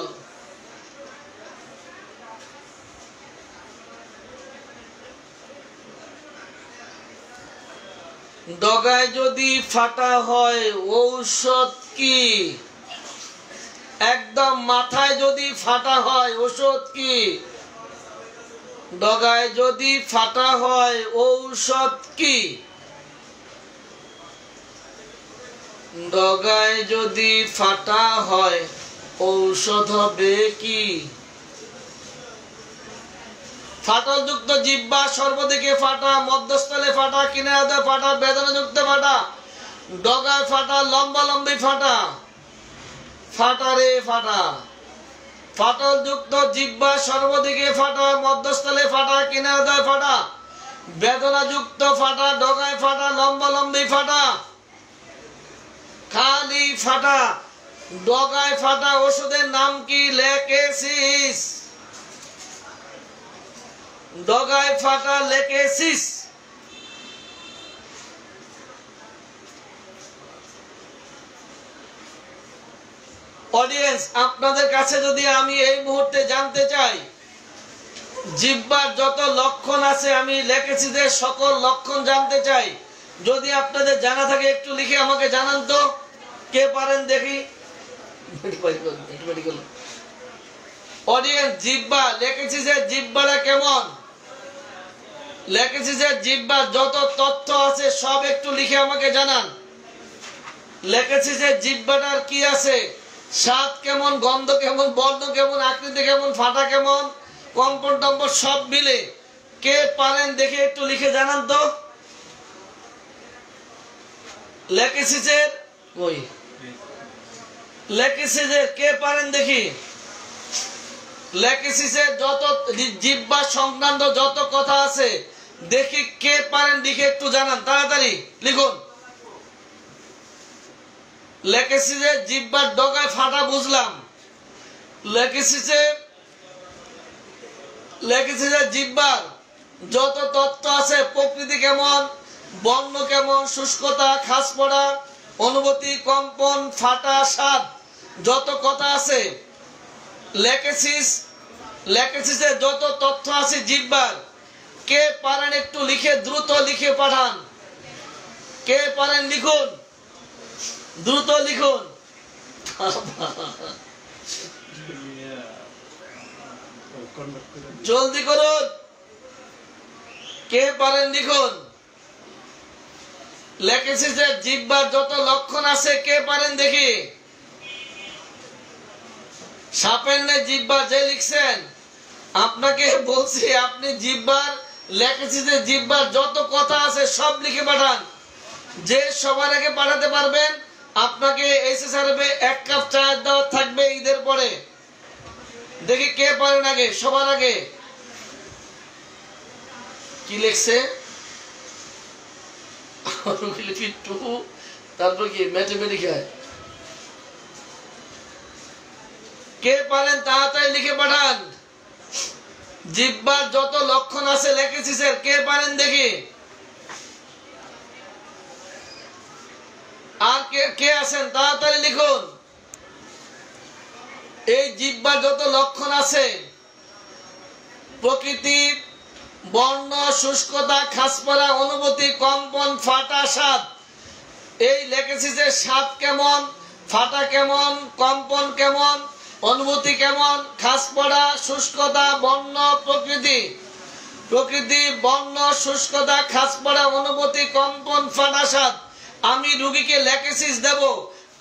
ডগায় যদি ফাটা হয় ঔষধ কি? একদম মাথায় যদি ফাটা হয় ঔষধ কি? ডগায় যদি ফাটা হয় ঔষধ কি? ডগায় যদি ফাটা হয় ঔষধ হবে কি? ফাটলযুক্ত জিহ্বা, সর্বদিকে ফাটা, মধ্যস্থলে ফাটা, কিনারাতে ফাটা, বেদনাযুক্ত ফাটা, ডগায় ফাটা, লম্বালম্বি ফাটা। ফাটা রে ফাটা। ফাটলযুক্ত জিহ্বা, সর্বদিকে ফাটা, মধ্যস্থলে ফাটা, কিনারাতে ফাটা, বেদনাযুক্ত ফাটা, ডগায় ফাটা, লম্বালম্বি ফাটা। খালি ফাটা, ডগায় ফাটা। ওষুধের নাম কি? লেকেসিস। ডগায় ফাটা লেকেসিস। অডিয়েন্স, আপনাদের কাছে যদি আমি এই মুহূর্তে জানতে চাই জিহ্বার যত লক্ষণ আছে, আমি লেকেসিসের সকল লক্ষণ জানতে চাই। যদি আপনাদের জানা থাকে একটু লিখে আমাকে জানান তো, কে পারেন দেখি। অডিয়েন্স, জিহ্বা, লেকেসিসের জিহ্বাটা কেমন? লেকেসিসের জিহ্বার যত তথ্য আছে সব একটু লিখে আমাকে জানান। লেকেসিসের জিহ্বাটার কি আছে? স্বাদ কেমন, গন্ধ কেমন, বর্ণ কেমন, আকৃতি কেমন, ফাটা কেমন, কম্পন টম্পন সব মিলে কে পারেন দেখে একটু লিখে জানান তো। লেকেসিসের ওই লেকেসিসের কে পারেন দেখি। লেকেসিসের যত জিহ্বা সংক্রান্ত যত কথা আছে দেখি কে পারেন লিখে একটু জানান, তাড়াতাড়ি লিখুন। লেকেসিসের জিহ্বার ডগায় ফাটা বুঝলাম। লেকেসিসের জিহ্বার যত তথ্য আছে, প্রকৃতি কেমন, বর্ণ কেমন, শুষ্কতা, খাস পড়া, অনুভূতি, কম্পন, ফাটা, স্বাদ, যত কথা আছে লেকেসিসের যত তথ্য আছে জিহ্বার, কে পারেন একটু লিখে দ্রুত লিখে পাঠান। কে পারেন লিখুন, দ্রুত লিখুন। জলদি করুন, কে পারেন লিখুন। লেকেসিসের জিহ্বার যত লক্ষণ আছে কে পারেন দেখি। সাপের নে জিহ্বা যে লিখছেন, আপনাকে বলছি আপনি জিহ্বার, লেকেসিসের জিহ্বার যত কথা আছে সব লিখে পাঠান। যে সবার আগে পাঠাতে পারবেন আপনাকে এসএসআরএফে 1 কাপ চায়ের দাওয়াত থাকবে ঈদের পরে। দেখি কে পারেন আগে, সবার আগে। কি লিখছে? তারপর কি ম্যাথমেটিক্যাল। কে পারেন তাড়াতাড়ি লিখে পাঠান। জিহ্বার যত লক্ষণ আছে লেকেসিসের কে পারেন দেখি। আর কে আছেন তাড়াতাড়ি লিখুন। এই জিহ্বার যত লক্ষণ আছে, প্রকৃতি, বর্ণ, শুষ্কতা, খাসপাড়া, অনুভূতি, কম্পন, ফাটা, স্বাদ। এই লেকেসিসের স্বাদ কেমন, ফাটা কেমন, কম্পন কেমন, অনুভূতি কেমন, খাসপাড়া, শুষ্কতা, বর্ণ, প্রকৃতি, বর্ণ, শুষ্কতা, খাসপাড়া, অনুভূতি, কম্পন, ফাটা, স্বাদ। আমি রোগীকে লেকেসিস দেব,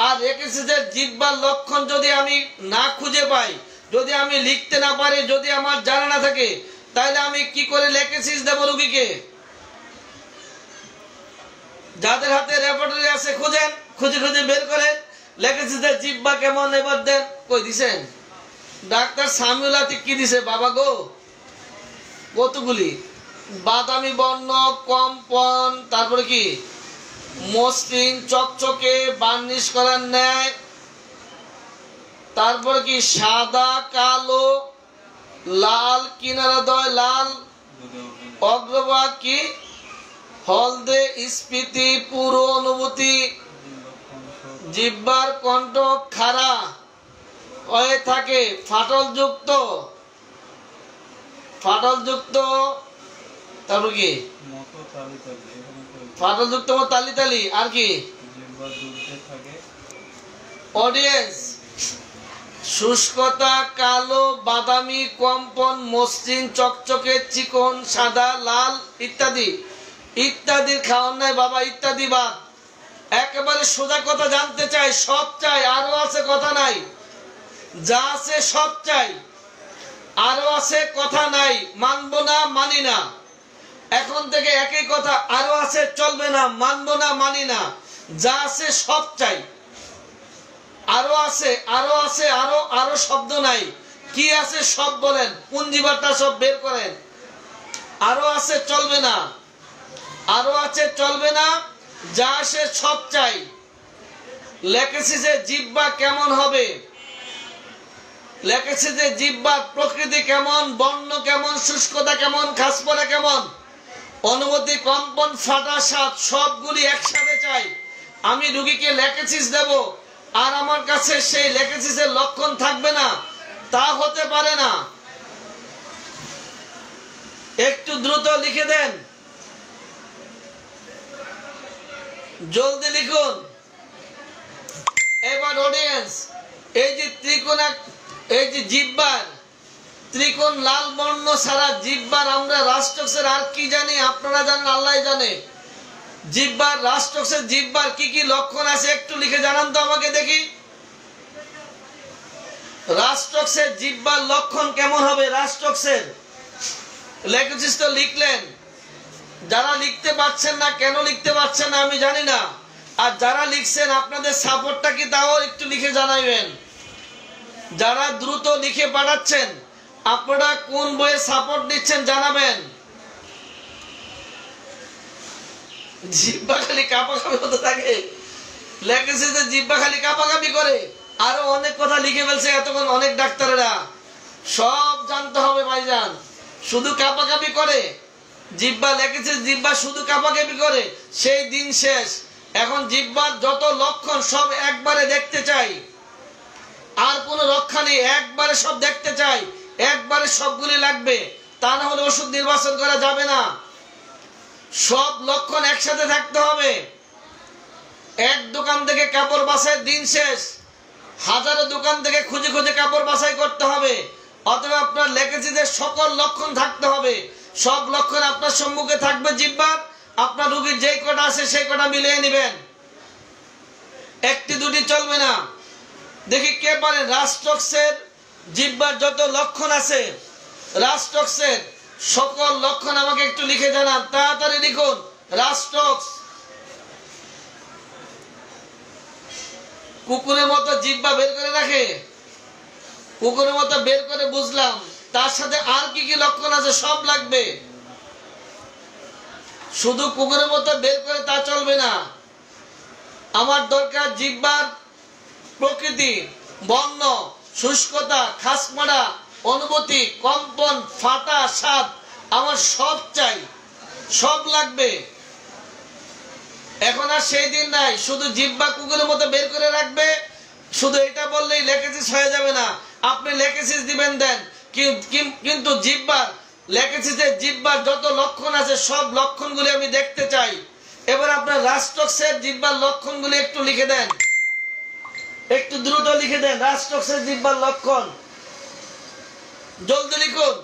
আর লেকেসিসের জিহ্বার লক্ষণ যদি আমি না খুঁজে পাই, যদি আমি লিখতে না পারি, যদি আমার জানা না থাকে, তাহলে আমি কি করে লেকেসিস দেব রোগীকে? যাদের হাতে রেপার্টরি আছে খুঁজেন, খুঁজে খুঁজে বের করেন লেকেসিসের জিহ্বা কেমন। এবার দেন, কই দিছেন? ডাক্তার সামিউল আতিক কি দিছে বাবা গো? কতগুলি বাদামি বর্ণ, কম্পন, তারপরে কি মসৃণ চকচকে বার্নিশ করার ন্যায়। তারপরে কি সাদা কালো লাল কিনারাদ্বয় লাল, অগ্রভাগ কি হলদে স্ফীতি পুরো অনুভূতি, জিহ্বার কণ্ঠ খাড়া হয়ে থাকে, ফাটলযুক্ত তারপর কি ফাটলযুক্ত তালি তালি, আর কি অডিয়েন্স শুষ্কতা কালো বাদামি কম্পন মসৃণ চকচকে চিকন সাদা লাল ইত্যাদি। ইত্যাদির খাওয়ার নাই বাবা, ইত্যাদি বাদ। একেবারে সোজা কথা জানতে চাই, সব চাই, আরো আছে কথা নাই, যা আছে সব চাই, আরো আছে কথা নাই, মানবো না মানি না। এখন থেকে একই কথা, আরো আছে চলবে না, মানবো না মানি না, যা আছে সব চাই। আরো আছে আরো আছে আরো আরো শব্দ নাই, কি আছে সব বলেন, পুঞ্জিবারটা সব বের করেন। আরো আছে চলবে না, আরো আছে চলবে না, যা আসে সব চাই। লেখেছি যে জিহ্বা কেমন হবে, লেখেছি যে জিহ্বার প্রকৃতি কেমন, বর্ণ কেমন, শুষ্কতা কেমন, খাসপরা কেমন, অনুভূতি কম্পন ফাটা স্বাদ সবগুলি একসাথে চাই। আমি রুগীকে লেখেছিস দেব আর আমার কাছে সেই লেখেছিসের লক্ষণ থাকবে না, তা হতে পারে না। একটু দ্রুত লিখে দেন, জলদি লিখুন। এবার অডিয়েন্স, এই যে ত্রিকোণ, এই যে জিহ্বার ত্রিকোণ লাল বর্ণ সারা জিহ্বার আমরা রাষ্ট্রক্সের আর কি জানি, আপনারা জানেন, আল্লাহ জানে। জিহ্বার রাষ্ট্রক্সের জিহ্বার কি কি লক্ষণ আছে একটু লিখে জানান তো আমাকে দেখি। রাষ্ট্রক্সের জিহ্বার লক্ষণ কেমন হবে? রাষ্ট্রক্সের লেখেছিস তো, লিখলেন। যারা লিখতে পারছেন না, কেন লিখতে পারছেন না আমি জানি না। আর যারা লিখছেন আপনাদের সাপোর্টটা কি তাও একটু লিখে জানাবেন। যারা দ্রুত লিখে পাঠাচ্ছেন আপনারা কোন বইয়ে সাপোর্ট দিচ্ছেন জানাবেন। জিহ্বা খালি কাঁপাকাঁপি হতে থাকে, লেখেছে যে জিহ্বা খালি কাঁপাকাঁপি করে। আরো অনেক কথা লিখে ফেলছে এতক্ষণ অনেক ডাক্তারেরা, সব জানতে হবে ভাইজান। শুধু কাঁপাকাঁপি করে জিহ্বা, লেখেছে জিহ্বা শুধু কাঁপাকাঁপি করে, সেই দিন শেষ। এখন জিহ্বার যত লক্ষণ সব একবারে দেখতে চাই, আর কোনো রক্ষা নেই, একবারে সব দেখতে চাই, একবারে সবগুলি লাগবে, তা না হলে ওষুধ নির্বাচন করা যাবে না। সব লক্ষণ একসাথে থাকতে হবে। এক দোকান থেকে কাপড় বাছাই দিন শেষ, হাজারো দোকান থেকে খুঁজে খুঁজে কাপড় বাছাই করতে হবে। অথবা আপনার লেখেছি যে সকল লক্ষণ থাকতে হবে, সব লক্ষণ আপনার সম্মুখে থাকবে জিহ্বার। আপনার রোগীর যেই কটা আছে সেই কটা মিলিয়ে নেবেন, একটি দুটি চলবে না। দেখি কে পারে রাষ্ট্রক্সের জিহ্বার যত লক্ষণ আছে, রাষ্ট্রক্সের সকল লক্ষণ আমাকে একটু লিখে জানান, তাড়াতাড়ি লিখুন। রাষ্ট্রক্স কুকুরের মতো জিহ্বা বের করে রাখে, কুকুরের মতো বের করে বুঝলাম, তার সাথে আর কি কি লক্ষণ আছে সব লাগবে। শুধু কুকুরের মতো বের করে তা চলবে না, আমার দরকার জিহ্বার প্রকৃতি, বর্ণ, শুষ্কতা, খাসমারা, অনুভূতি, কম্পন, ফাটা স্বাদ, আমার সব চাই, সব লাগবে। এখন আর সেই দিন নাই শুধু জিহ্বা কুকুরের মতো বের করে রাখবে, শুধু এটা বললেই লেখেছিস হয়ে যাবে না। আপনি লেখেছিস দিবেন দেন, কিন্তু জিহ্বার লেখেছিসের জিহ্বার যত লক্ষণ আছে সব লক্ষণগুলি আমি দেখতে চাই। এবার আপনার রাষ্ট্রক্সের জিহ্বার লক্ষণগুলি একটু লিখে দেন, একটু দ্রুত লিখে দেন। রাষ্ট্রক্সের জিহ্বার লক্ষণ জলদি লিখুন।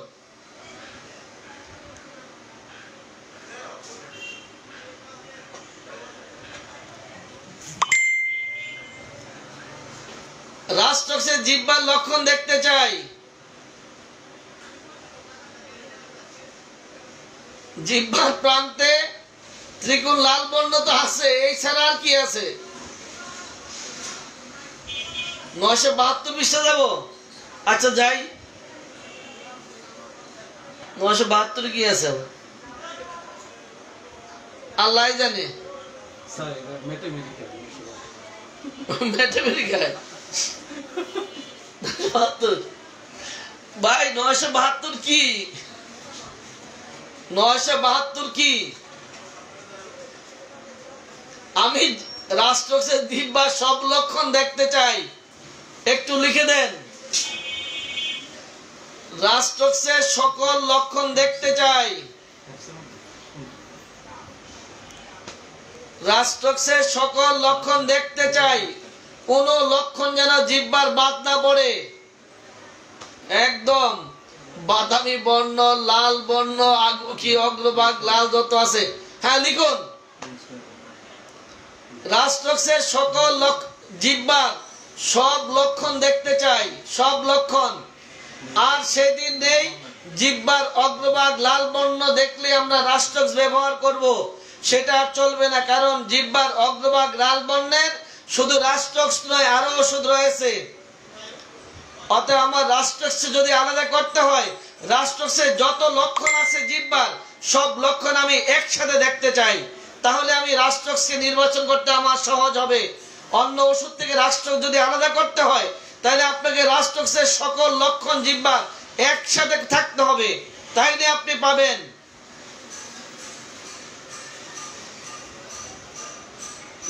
রাষ্ট্রক্সের জিহ্বার লক্ষণ দেখতে চাই। জিহ্বার প্রান্তে ত্রিকোণ লাল বর্ণ তো আছে, এই ছাড়া আর কি আছে? 972 পৃষ্ঠা দেব। আচ্ছা যাই, 972 কি আছে আল্লাহ জানে। স্যার এটা ম্যাথমেটিক্যাল ম্যাথমেটিক্যাল 972 ভাই 972 কি 972 কি? আমি রাষ্ট্রক্সের দিব্যা সব লক্ষণ দেখতে চাই, একটু লিখে দেন। রাষ্ট্রক্সের সকল লক্ষণ দেখতে চাই, রাষ্ট্রক্সের সকল লক্ষণ দেখতে চাই। কোন লক্ষণ যেন জিহ্বার বাদ না পড়ে। একদম বাদামি বর্ণ, লাল বর্ণ, আগুকি, অগ্রভাগ লাল যত আছে, হ্যাঁ লিখুন। রাষ্ট্রক্সের সকল জিহ্বার সব লক্ষণ দেখতে চাই, সব লক্ষণ। আর সেদিন নেই জিহ্বার অগ্রভাগ লাল বর্ণ দেখলে আমরা রাষ্ট্রক্স ব্যবহার করব, সেটা আর চলবে না। কারণ জিহ্বার অগ্রভাগ লাল বর্ণের শুধু রাষ্ট্রক্স নয়, আরো ওষুধ রয়েছে। অতএব আমার রাষ্ট্রক্স যদি আলাদা করতে হয়, রাষ্ট্রক্সের যত লক্ষণ আছে জিহ্বার সব লক্ষণ আমি একসাথে দেখতে চাই। তাহলে আমি রাষ্ট্রক্সকে নির্বাচন করতে আমার সহজ হবে। অন্য ওষুধ থেকে রাষ্ট্রক্স যদি আলাদা করতে হয়, তাহলে আপনাকে রাষ্ট্রক্সের সকল লক্ষণ জিহ্বার একসাথে থাকতে হবে, তাইলে আপনি পাবেন।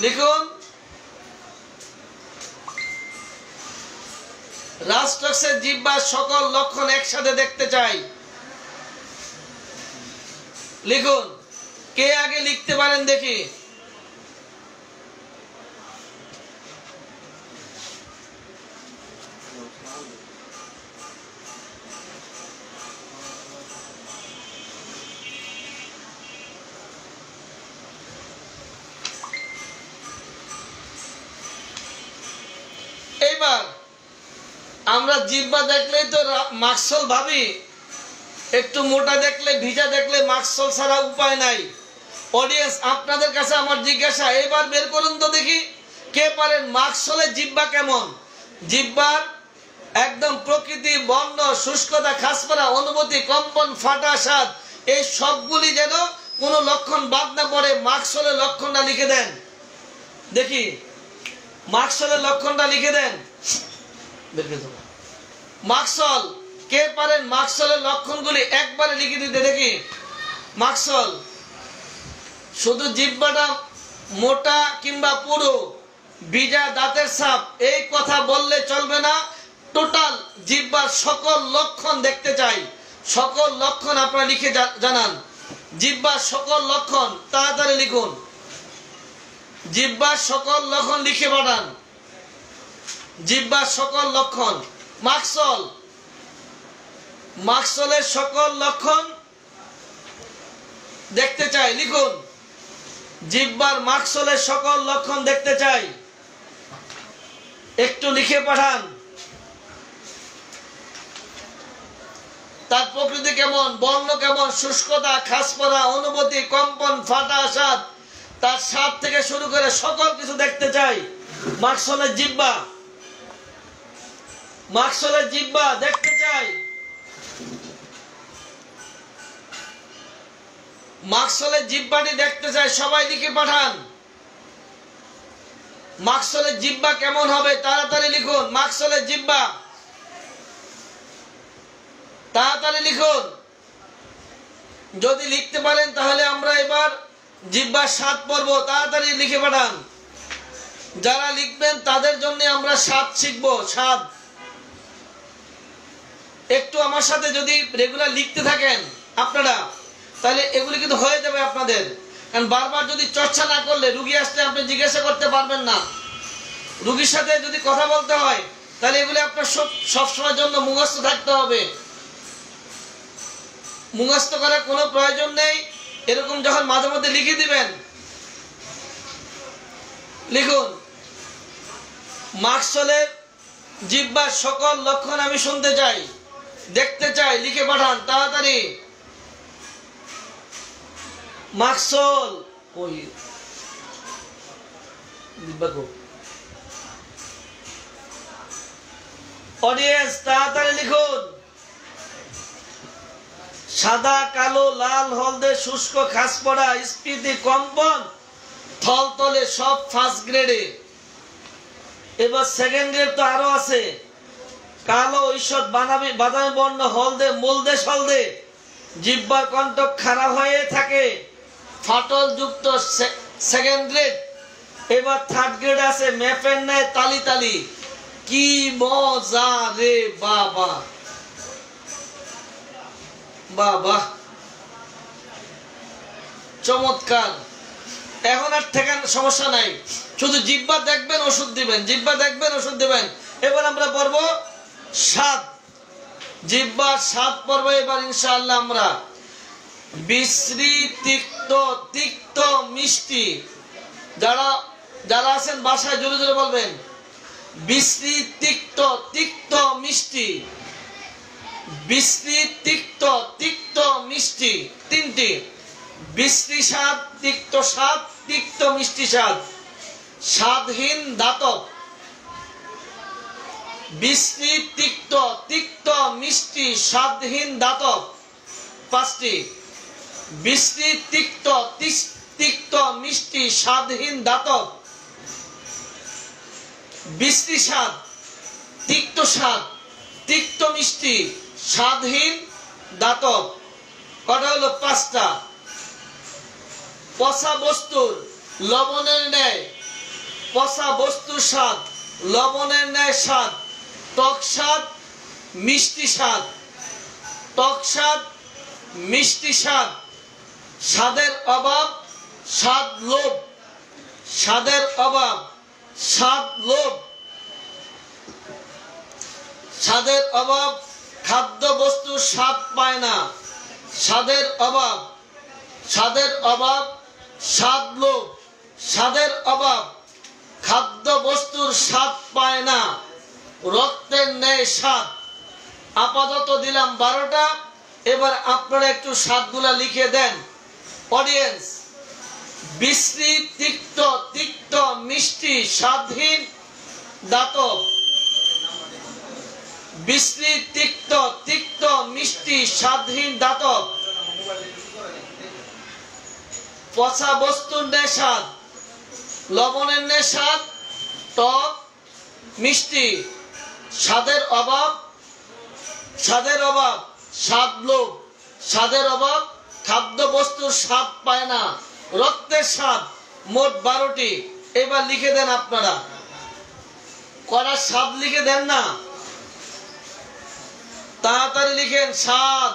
লিখুন, রাষ্ট্রক্সের জিহ্বার সকল লক্ষণ একসাথে দেখতে চাই। লিখুন, কে আগে লিখতে পারেন দেখি। এইবার আমরা জিহ্বা দেখলেই তো মাকসল ভাবি, একটু মোটা দেখলে, ভিজা দেখলে মাকসল ছাড়া উপায় নাই। অডিয়েন্স, আপনাদের কাছে আমার জিজ্ঞাসা, এবার বের করুন তো দেখি কে পারেন মাকসলের জিহ্বা কেমন। জিহ্বার একদম প্রকৃতি, বর্ণ, শুষ্কতা, খাসপারা, অনুভূতি, কম্পন, ফাটা, স্বাদ, এই সবগুলি যেন কোনো লক্ষণ বাদ না পড়ে। মাকসলের লক্ষণটা লিখে দেন দেখি, মাকসলের লক্ষণটা লিখে দেন। মাকসল কে পারেন মাকসলের লক্ষণগুলি একবারে লিখে দিতে দেখি। মাকসল শুধু জিহ্বাটা মোটা কিংবা পুরো, বিজা, দাঁতের ছাপ, এই কথা বললে চলবে না। টোটাল জিহ্বার সকল লক্ষণ দেখতে চাই। সকল লক্ষণ আপনারা লিখে জানান। জিহ্বার সকল লক্ষণ তাড়াতাড়ি লিখুন। জিহ্বার সকল লক্ষণ লিখে পাঠান। জিহ্বার সকল লক্ষণ। মাকসল, মাকসলের সকল লক্ষণ দেখতে চাই, লিখুন। জিহ্বার মাকসলের সকল লক্ষণ দেখতে চাই, একটু লিখে পাঠান। তার প্রকৃতি কেমন, বর্ণ কেমন, শুষ্কতা, খাসপারা, অনুভূতি, কম্পন, ফাটা, স্বাদ, তার স্বাদ থেকে শুরু করে সকল কিছু দেখতে চাই। মাকসলের জিহ্বা, মাকসলের জিহ্বা দেখতে চাই। মাকসলের জিহ্বাটি দেখতে চাই, সবাই লিখে পাঠান। মাকসলের জিহ্বা কেমন হবে তাড়াতাড়ি লিখুন। মাকসলের জিহ্বা তাড়াতাড়ি লিখুন। যদি লিখতে পারেন তাহলে আমরা এবার জিহ্বার স্বাদ পড়ব, তাড়াতাড়ি লিখে পাঠান। যারা লিখবেন তাদের জন্য আমরা স্বাদ শিখব। স্বাদ একটু আমার সাথে যদি রেগুলার লিখতে থাকেন আপনারা, তাহলে এগুলি কিন্তু হয়ে যাবে আপনাদের। কারণ বারবার যদি চর্চা না করলে রুগী আসলে আপনি জিজ্ঞাসা করতে পারবেন না। রুগীর সাথে যদি কথা বলতে হয়, তাহলে এগুলি আপনার সবসময়ের জন্য মুখস্থ থাকতে হবে। মুখস্থ করার কোনো প্রয়োজন নেই। এরকম যখন মাঝে মধ্যে লিখে দিবেন, লিখুন। মাকসলের জিহ্বার সকল লক্ষণ আমি শুনতে চাই, দেখতে চাই, লিখে পাঠান তাড়াতাড়ি। মাকসল ওই অডিয়েন্স তাড়াতাড়ি লিখুন। সাদা, কালো, লাল, হলদে, শুষ্ক, খাসপড়া, স্ফীতি, কম্পন, থলতলে সব ফার্স্ট গ্রেডে। এবার সেকেন্ড গ্রেড তো আরো আছে, কালো ঈষৎ বাদামি বাদামি বর্ণ হলদে মূলদে সলদে, জিহ্বার কণ্ঠক খারাপ হয়ে থাকে, ফাটল যুক্ত সেকেন্ড গ্রেড। এবার থার্ড গ্রেড আছে ম্যাপের ন্যায় তালি তালি। কি মজা রে বাবা, বাবা চমৎকার। এখন আর ঠেকান সমস্যা নাই, শুধু জিহ্বা দেখবেন ওষুধ দিবেন, জিহ্বা দেখবেন ওষুধ দিবেন। এবার আমরা পড়ব স্বাদ, জিহ্বার স্বাদ পর্ব এবার ইনশাআল্লাহ আমরা। বিশ্রী তিক্ত, তিক্ত মিষ্টি। যারা যারা আছেন বাসায় জোরে জোরে বলবেন বিশ্রী তিক্ত, তিক্ত মিষ্টি। বিশ্রী তিক্ত, তিক্ত মিষ্টি তিনটি। বিশ্রী স্বাদ, তিক্ত স্বাদ, তিক্ত মিষ্টি স্বাদ। স্বাদহীন দাতব। বিশ্রী তিক্ত, তিক্ত মিষ্টি স্বাদহীন দাতব পাঁচটি। বিশ্রী তিক্ত, তিক্ত মিষ্টি স্বাদহীন দাতব। বিশ্রী স্বাদ, তিক্ত স্বাদ, তিক্ত মিষ্টি স্বাদহীন দাতব। কটা হলো? পাঁচটা। পচা বস্তুর লবণের ন্যায়, পচা বস্তুর স্বাদ লবণের ন্যায় স্বাদ, টক স্বাদ, মিষ্টি স্বাদ। টক স্বাদ, মিষ্টি স্বাদ। স্বাদের অভাব, স্বাদ লোভ। স্বাদের অভাব, স্বাদ লোভ। স্বাদের অভাব, খাদ্য বস্তুর স্বাদ পায় না। স্বাদের অভাব, স্বাদের অভাব, স্বাদ লোভ। স্বাদের অভাব, খাদ্য বস্তুর স্বাদ পায় না, রক্তের ন্যায় স্বাদ। আপাতত দিলাম 12টা, এবার আপনারা একটু স্বাদগুলা লিখে দেন অডিয়েন্স। বিশ্রী তিক্ত, তিক্ত মিষ্টি স্বাদহীন দাতব। বিশ্রী তিক্ত, তিক্ত মিষ্টি স্বাদহীন দাতব। পচা বস্তুর ন্যায় স্বাদ, লবণের ন্যায় স্বাদ, টক মিষ্টি। স্বাদের অভাব, স্বাদের অভাব, স্বাদ লোভ। স্বাদের অভাব, খাদ্য বস্তুর স্বাদ পায় না, রক্তের স্বাদ। মোট 12টি। এবার লিখে দেন আপনারা। কড়া স্বাদ লিখে দেন না, তাড়াতাড়ি লিখেন স্বাদ।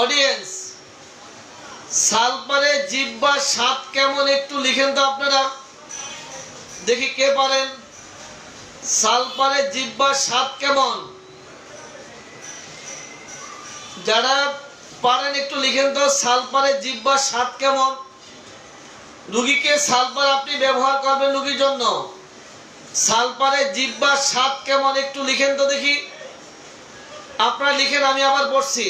অডিয়েন্স, সালপারে জিহ্বার স্বাদ কেমন একটু লিখেন তো আপনারা, দেখি কে পারেন। সালপারে জিহ্বার স্বাদ কেমন? যারা পারেন একটু লিখেন তো, সালপারে জিহ্বার স্বাদ কেমন? রুগীকে সালপার আপনি ব্যবহার করবেন রুগীর জন্য, সালপারে জিহ্বার স্বাদ কেমন একটু লিখেন তো দেখি। আপনারা লিখেন, আমি আবার পড়ছি।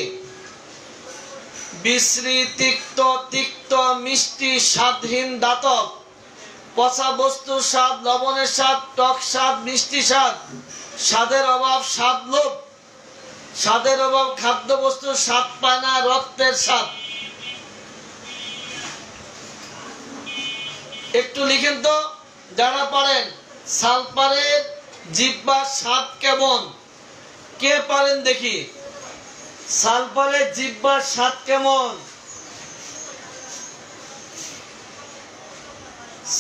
বিশ্রী তিক্ত, তিক্ত মিষ্টি স্বাদহীন দাতব। পচা বস্তুর স্বাদ, লবণের স্বাদ, টক স্বাদ, মিষ্টি স্বাদ। স্বাদের অভাব, স্বাদ লোভ। স্বাদের অভাব, খাদ্য বস্তুর স্বাদ পায় না, রক্তের স্বাদ। একটু লিখেন তো যারা পারেন, সালপারের জিহ্বার স্বাদ কেমন? কে পারেন দেখি। সালপারের জিহ্বার স্বাদ কেমন?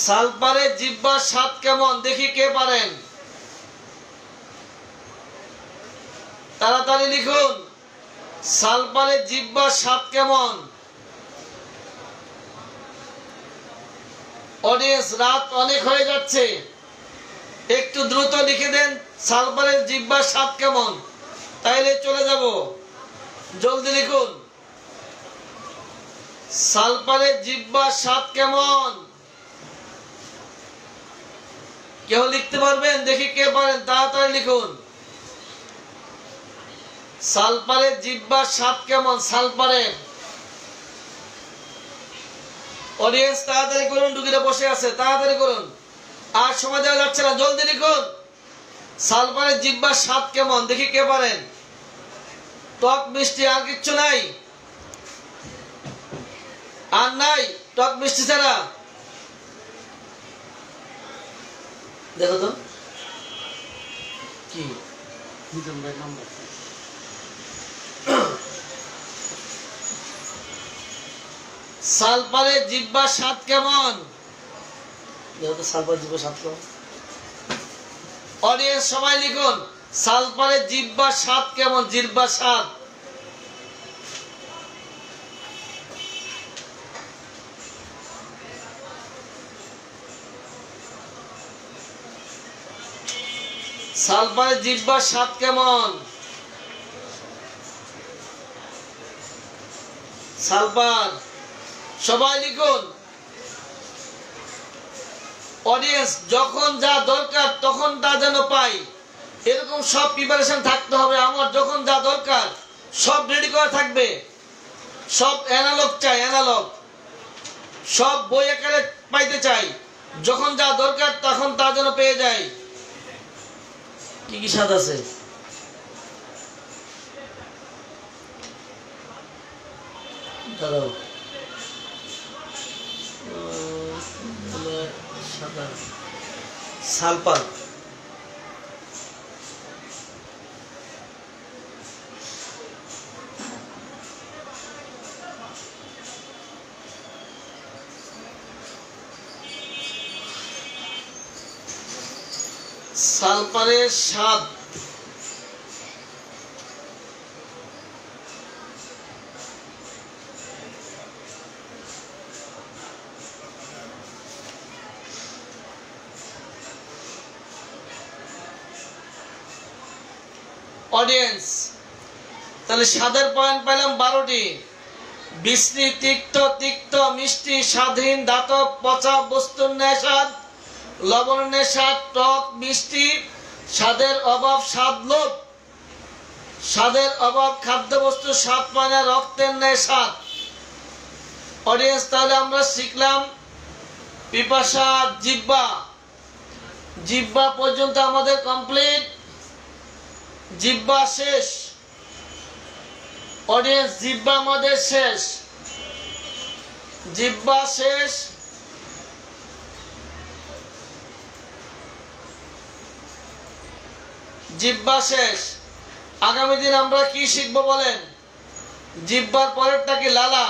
সালপারের জিহ্বার স্বাদ কেমন দেখি কে পারেন, তাড়াতাড়ি লিখুন। সালপারের জিহ্বার স্বাদ কেমন? অডিয়েন্স, রাত অনেক হয়ে যাচ্ছে, একটু দ্রুত লিখে দেন সালপারের জিহ্বার স্বাদ কেমন, তাইলে চলে যাব। জলদি লিখুন, সালপারের জিহ্বার স্বাদ কেমন? কেউ লিখতে পারবেন দেখি কে পারেন, তাড়াতাড়ি লিখুন। সালপারের জিহ্বার স্বাদ কেমন? সালপারের অডিয়েন্স তাড়াতাড়ি করুন, রুগীরা বসে আছে, তাড়াতাড়ি করুন, আর সময় দেওয়া যাচ্ছে না, জলদি লিখুন। সালপারের জিহ্বার স্বাদ কেমন দেখি কে পারেন? টক মিষ্টি, আর কিচ্ছু নাই? আর নাই টক মিষ্টি ছাড়া? দেখো তো কি সালপারের জিহ্বার স্বাদ কেমন? দেখো তো সালপারের জিহ্বার স্বাদ কেমন? অডিয়েন্স সবাই লিখুন, সালপারের জিহ্বার স্বাদ কেমন? জিহ্বার স্বাদ সালপারের জিহ্বার স্বাদ কেমন? সালপার সবাই লিখুন। অডিয়েন্স যখন যা দরকার তখন তা যেন পাই, এরকম সব প্রিপারেশন থাকতে হবে। আমার যখন যা দরকার সব রেডি করা থাকবে, সব অ্যানালগ চাই, অ্যানালগ সব বই আকারে পাইতে চাই। যখন যা দরকার তখন তা যেন পেয়ে যাই। কি কি স্বাদ আছে? দাঁড়াও, সালপার সালপারের স্বাদ অডিয়েন্স তাহলে স্বাদের পয়েন্ট পেলাম 12টি। বিশ্রী, তিক্ত, তিক্ত, মিষ্টি, স্বাদহীন, দাতব, পচা বস্তুর ন্যায় স্বাদ, লবণের স্বাদ, টক, মিষ্টি, স্বাদের অভাব, স্বাদ লোভ, স্বাদের অভাব, খাদ্যবস্তুর স্বাদ পায় না, রক্তের ন্যায় স্বাদ। অডিয়েন্স তাহলে আমরা শিখলাম পিপাসা, জিহ্বা, জিহ্বা পর্যন্ত আমাদের কমপ্লিট, জিহ্বা শেষ। অডিয়েন্স জিহ্বা আমাদের শেষ, জিহ্বা শেষ। জিহ্বা শেষ। আগামী দিন আমরা কি শিখবো বলেন? জিহ্বার পরেরটা কি? লালা।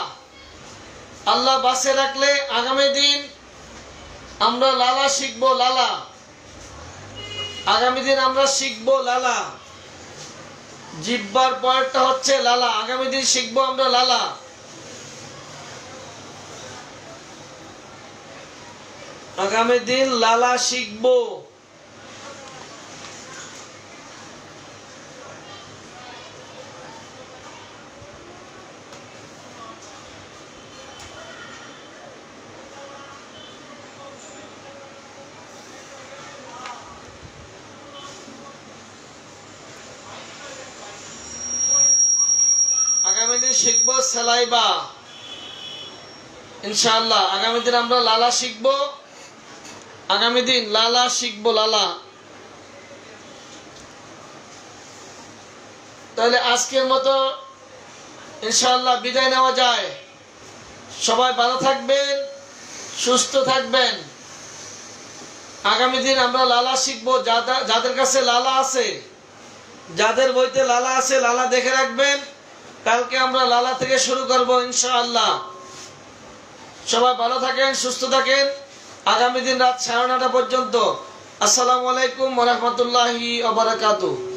আল্লাহ বাঁচে রাখলে আগামী দিন আমরা লালা শিখবো, লালা। আগামী দিন আমরা শিখবো লালা। জিহ্বার পরেরটা হচ্ছে লালা, আগামী দিন শিখবো আমরা লালা। আগামী দিন লালা শিখবো। আগামী দিন শিখবো সালাইবা ইনশাআল্লাহ। আগামী দিন আমরা লালা শিখবো, আগামী দিন লালা শিখবো, লালা। তাহলে আজকের মতো ইনশাআল্লাহ বিদায় নেওয়া যায়। সবাই ভালো থাকবেন, সুস্থ থাকবেন। আগামী দিন আমরা লালা শিখবো। যাদের কাছে লালা আছে, যাদের বইতে লালা আছে, লালা দেখে রাখবেন। কালকে আমরা লালা থেকে শুরু করব ইনশাআল্লাহ। সবাই ভালো থাকেন, সুস্থ থাকেন। আগামী দিন রাত 9:30 পর্যন্ত। আসসালামু আলাইকুম ওয়া রাহমাতুল্লাহি ওয়া বারাকাতুহু।